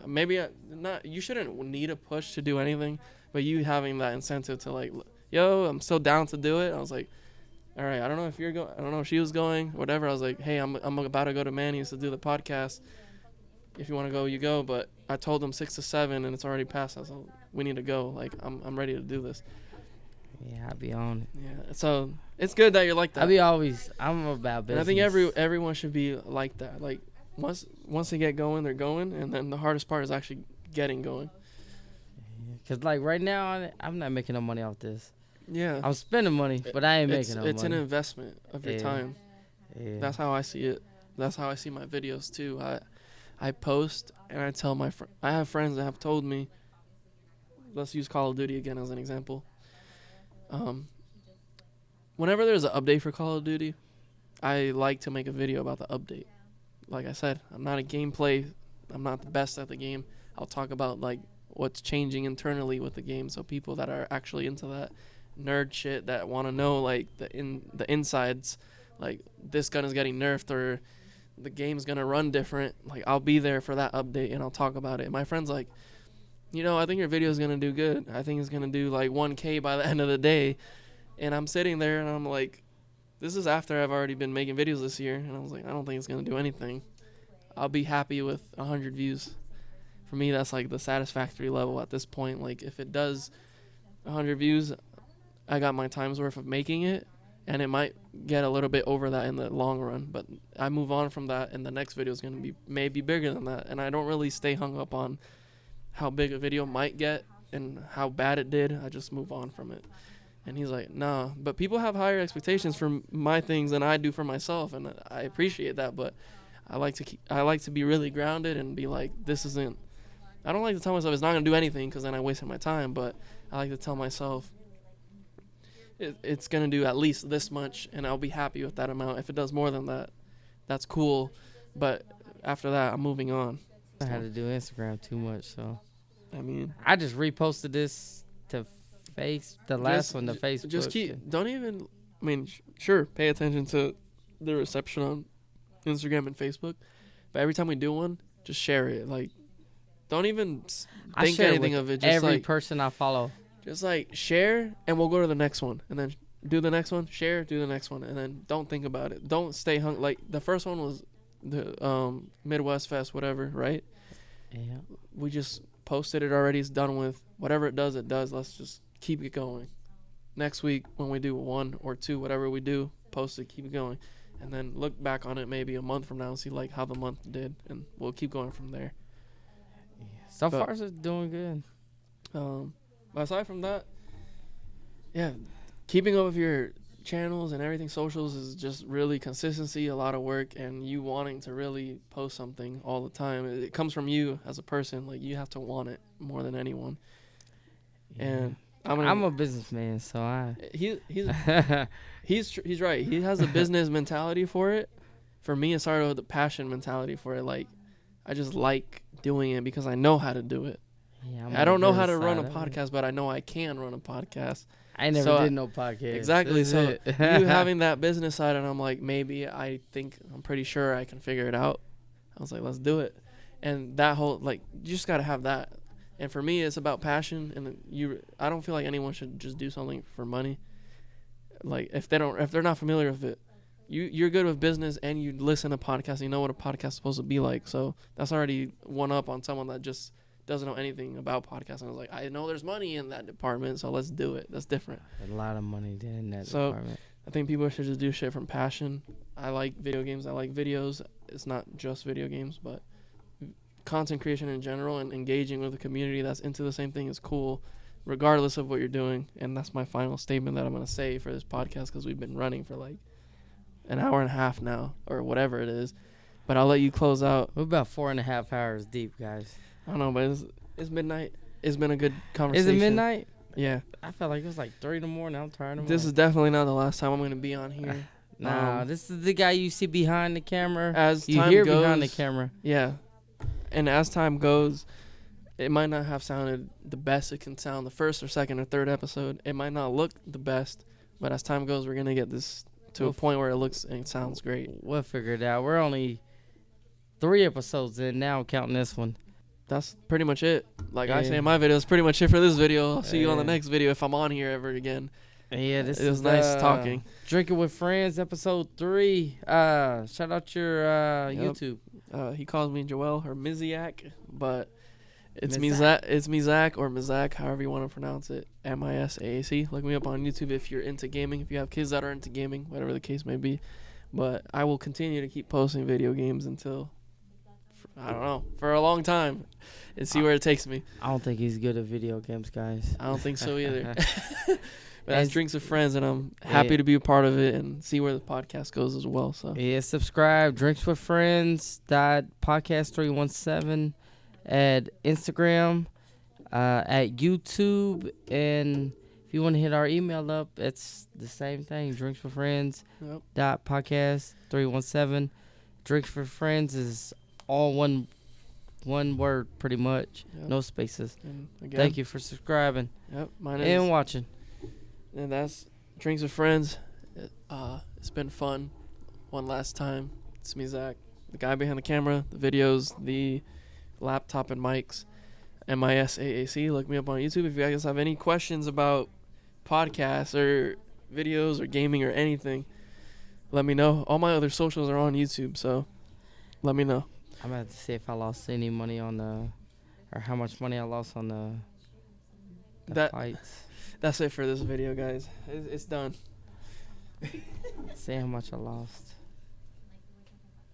You shouldn't need a push to do anything, but you having that incentive to like, yo, I'm still down to do it. I was like, all right, I don't know if you're going. I don't know if she was going, whatever. I was like, hey, I'm about to go to Manny's to do the podcast. If you want to go, you go. But I told them 6 to 7, and it's already past us. So we need to go. Like, I'm ready to do this. Yeah, I'll be on it. Yeah. So it's good that you're like that. I'm about business. And I think everyone should be like that. Like, once they get going, they're going, and then the hardest part is actually getting going. Cause like right now, I'm not making no money off this. Yeah. I'm spending money, but I ain't making no money. It's an investment of your time. Yeah. That's how I see it. That's how I see my videos too. I post and I tell I have friends that have told me, let's use Call of Duty again as an example. Whenever there's an update for Call of Duty, I like to make a video about the update. Like I said, I'm not the best at the game. I'll talk about like what's changing internally with the game, so people that are actually into that nerd shit that want to know like the insides, like this gun is getting nerfed or the game's gonna run different, like I'll be there for that update and I'll talk about it. My friend's like, I think your video is gonna do good. I think it's gonna do like 1K by the end of the day. And I'm sitting there and I'm like, this is after I've already been making videos this year, and I was like, I don't think it's gonna do anything. I'll be happy with 100 views. For me, that's like the satisfactory level at this point. Like, if it does 100 views, I got my time's worth of making it, and it might get a little bit over that in the long run. But I move on from that, and the next video is gonna be maybe bigger than that. And I don't really stay hung up on how big a video might get and how bad it did. I just move on from it. And he's like, nah, but people have higher expectations for my things than I do for myself, and I appreciate that. But I like to be really grounded and be like, I don't like to tell myself it's not gonna do anything, because then I wasted my time. But I like to tell myself it's gonna do at least this much, and I'll be happy with that amount. If it does more than that, that's cool. But after that, I'm moving on. I had to do Instagram too much, so I mean, I just reposted this to the last one to Facebook. Just sure, pay attention to the reception on Instagram and Facebook, but every time we do one, just share it. Like, don't even think anything of it. Just every like, person I follow. Just like share, and we'll go to the next one, and then do the next one. Share, do the next one, and then don't think about it. Don't stay hung. Like, the first one was the Midwest Fest, whatever, right? Yeah. We just posted it already. It's done with. Whatever it does, it does. Let's just keep it going. Next week, when we do 1 or 2, whatever we do, post it, keep it going, and then look back on it maybe a month from now and see like how the month did, and we'll keep going from there. Yeah. So far, it's doing good. But aside from that, yeah, keeping up with your channels and everything, socials, is just really consistency, a lot of work, and you wanting to really post something all the time. It comes from you as a person. Like, you have to want it more than anyone. Yeah. And I'm a businessman, so he's right. He has a business mentality for it. For me, it started with the passion mentality for it. Like, I just like doing it because I know how to do it. Yeah, I don't know how to run a podcast, but I know I can run a podcast. I never did no podcast. Exactly. So you having that business side, and I'm like, I'm pretty sure I can figure it out. I was like, let's do it. And that whole, like, you just got to have that. And for me, it's about passion. And I don't feel like anyone should just do something for money. Like, if they're not familiar with it, you're good with business and you listen to podcasts. You know what a podcast is supposed to be like. So that's already one up on someone that just doesn't know anything about podcasting. I was like, I know there's money in that department, so let's do it. That's different. A lot of money in that department. I think people should just do shit from passion. I like video games. I like videos. It's not just video games, but content creation in general and engaging with a community that's into the same thing is cool, regardless of what you're doing. And that's my final statement that I'm going to say for this podcast, because we've been running for like an hour and a half now, or whatever it is. But I'll let you close out. We're about 4.5 hours deep, guys. I don't know, but it's midnight. It's been a good conversation. Is it midnight? Yeah. I felt like it was like 3 in the morning. I'm tired of This is definitely not the last time I'm going to be on here. This is the guy you see behind the camera. As you time hear goes, behind the camera. Yeah. And as time goes, it might not have sounded the best it can sound the first or second or third episode. It might not look the best, but as time goes, we're going to get this to a point where it sounds great. We'll figure it out. We're only 3 episodes in now, counting this one. That's pretty much it. Like I say Yeah. in my video, that's pretty much it for this video. I'll see you on the Yeah. next video if I'm on here ever again. Yeah, this It was is nice talking. Drinking with Friends, episode 3. Shout out your Yep. YouTube. He calls me Joel or Misaac, but it's Misaac. Misaac or Misaac, however you want to pronounce it. Misaac. Look me up on YouTube if you're into gaming. If you have kids that are into gaming, whatever the case may be. But I will continue to keep posting video games until I don't know, for a long time, and see where it takes me. I don't think he's good at video games, guys. I don't think so either. But that's And- Drinks with Friends, and I'm happy Yeah. to be a part of it and see where the podcast goes as well. So Yeah, subscribe. Drinks with Friends. Podcast 317 at Instagram, at YouTube, and if you want to hit our email up, it's the same thing. Drinks with Friends. Yep. Podcast 317. Drinks for Friends is all one word, pretty much. Yep. No spaces. And again, Thank you for subscribing Yep, mine and is, watching. and that's Drinks with Friends. It's been fun. One last time, it's me, Zach, the guy behind the camera, the videos, the laptop and mics. Misaac. Look me up on YouTube if you guys have any questions about podcasts or videos or gaming or anything. Let me know. All my other socials are on YouTube, so let me know. I'm about to see if I lost any money on or how much money I lost on the That- fights. That's it for this video, guys. It's done. See how much I lost.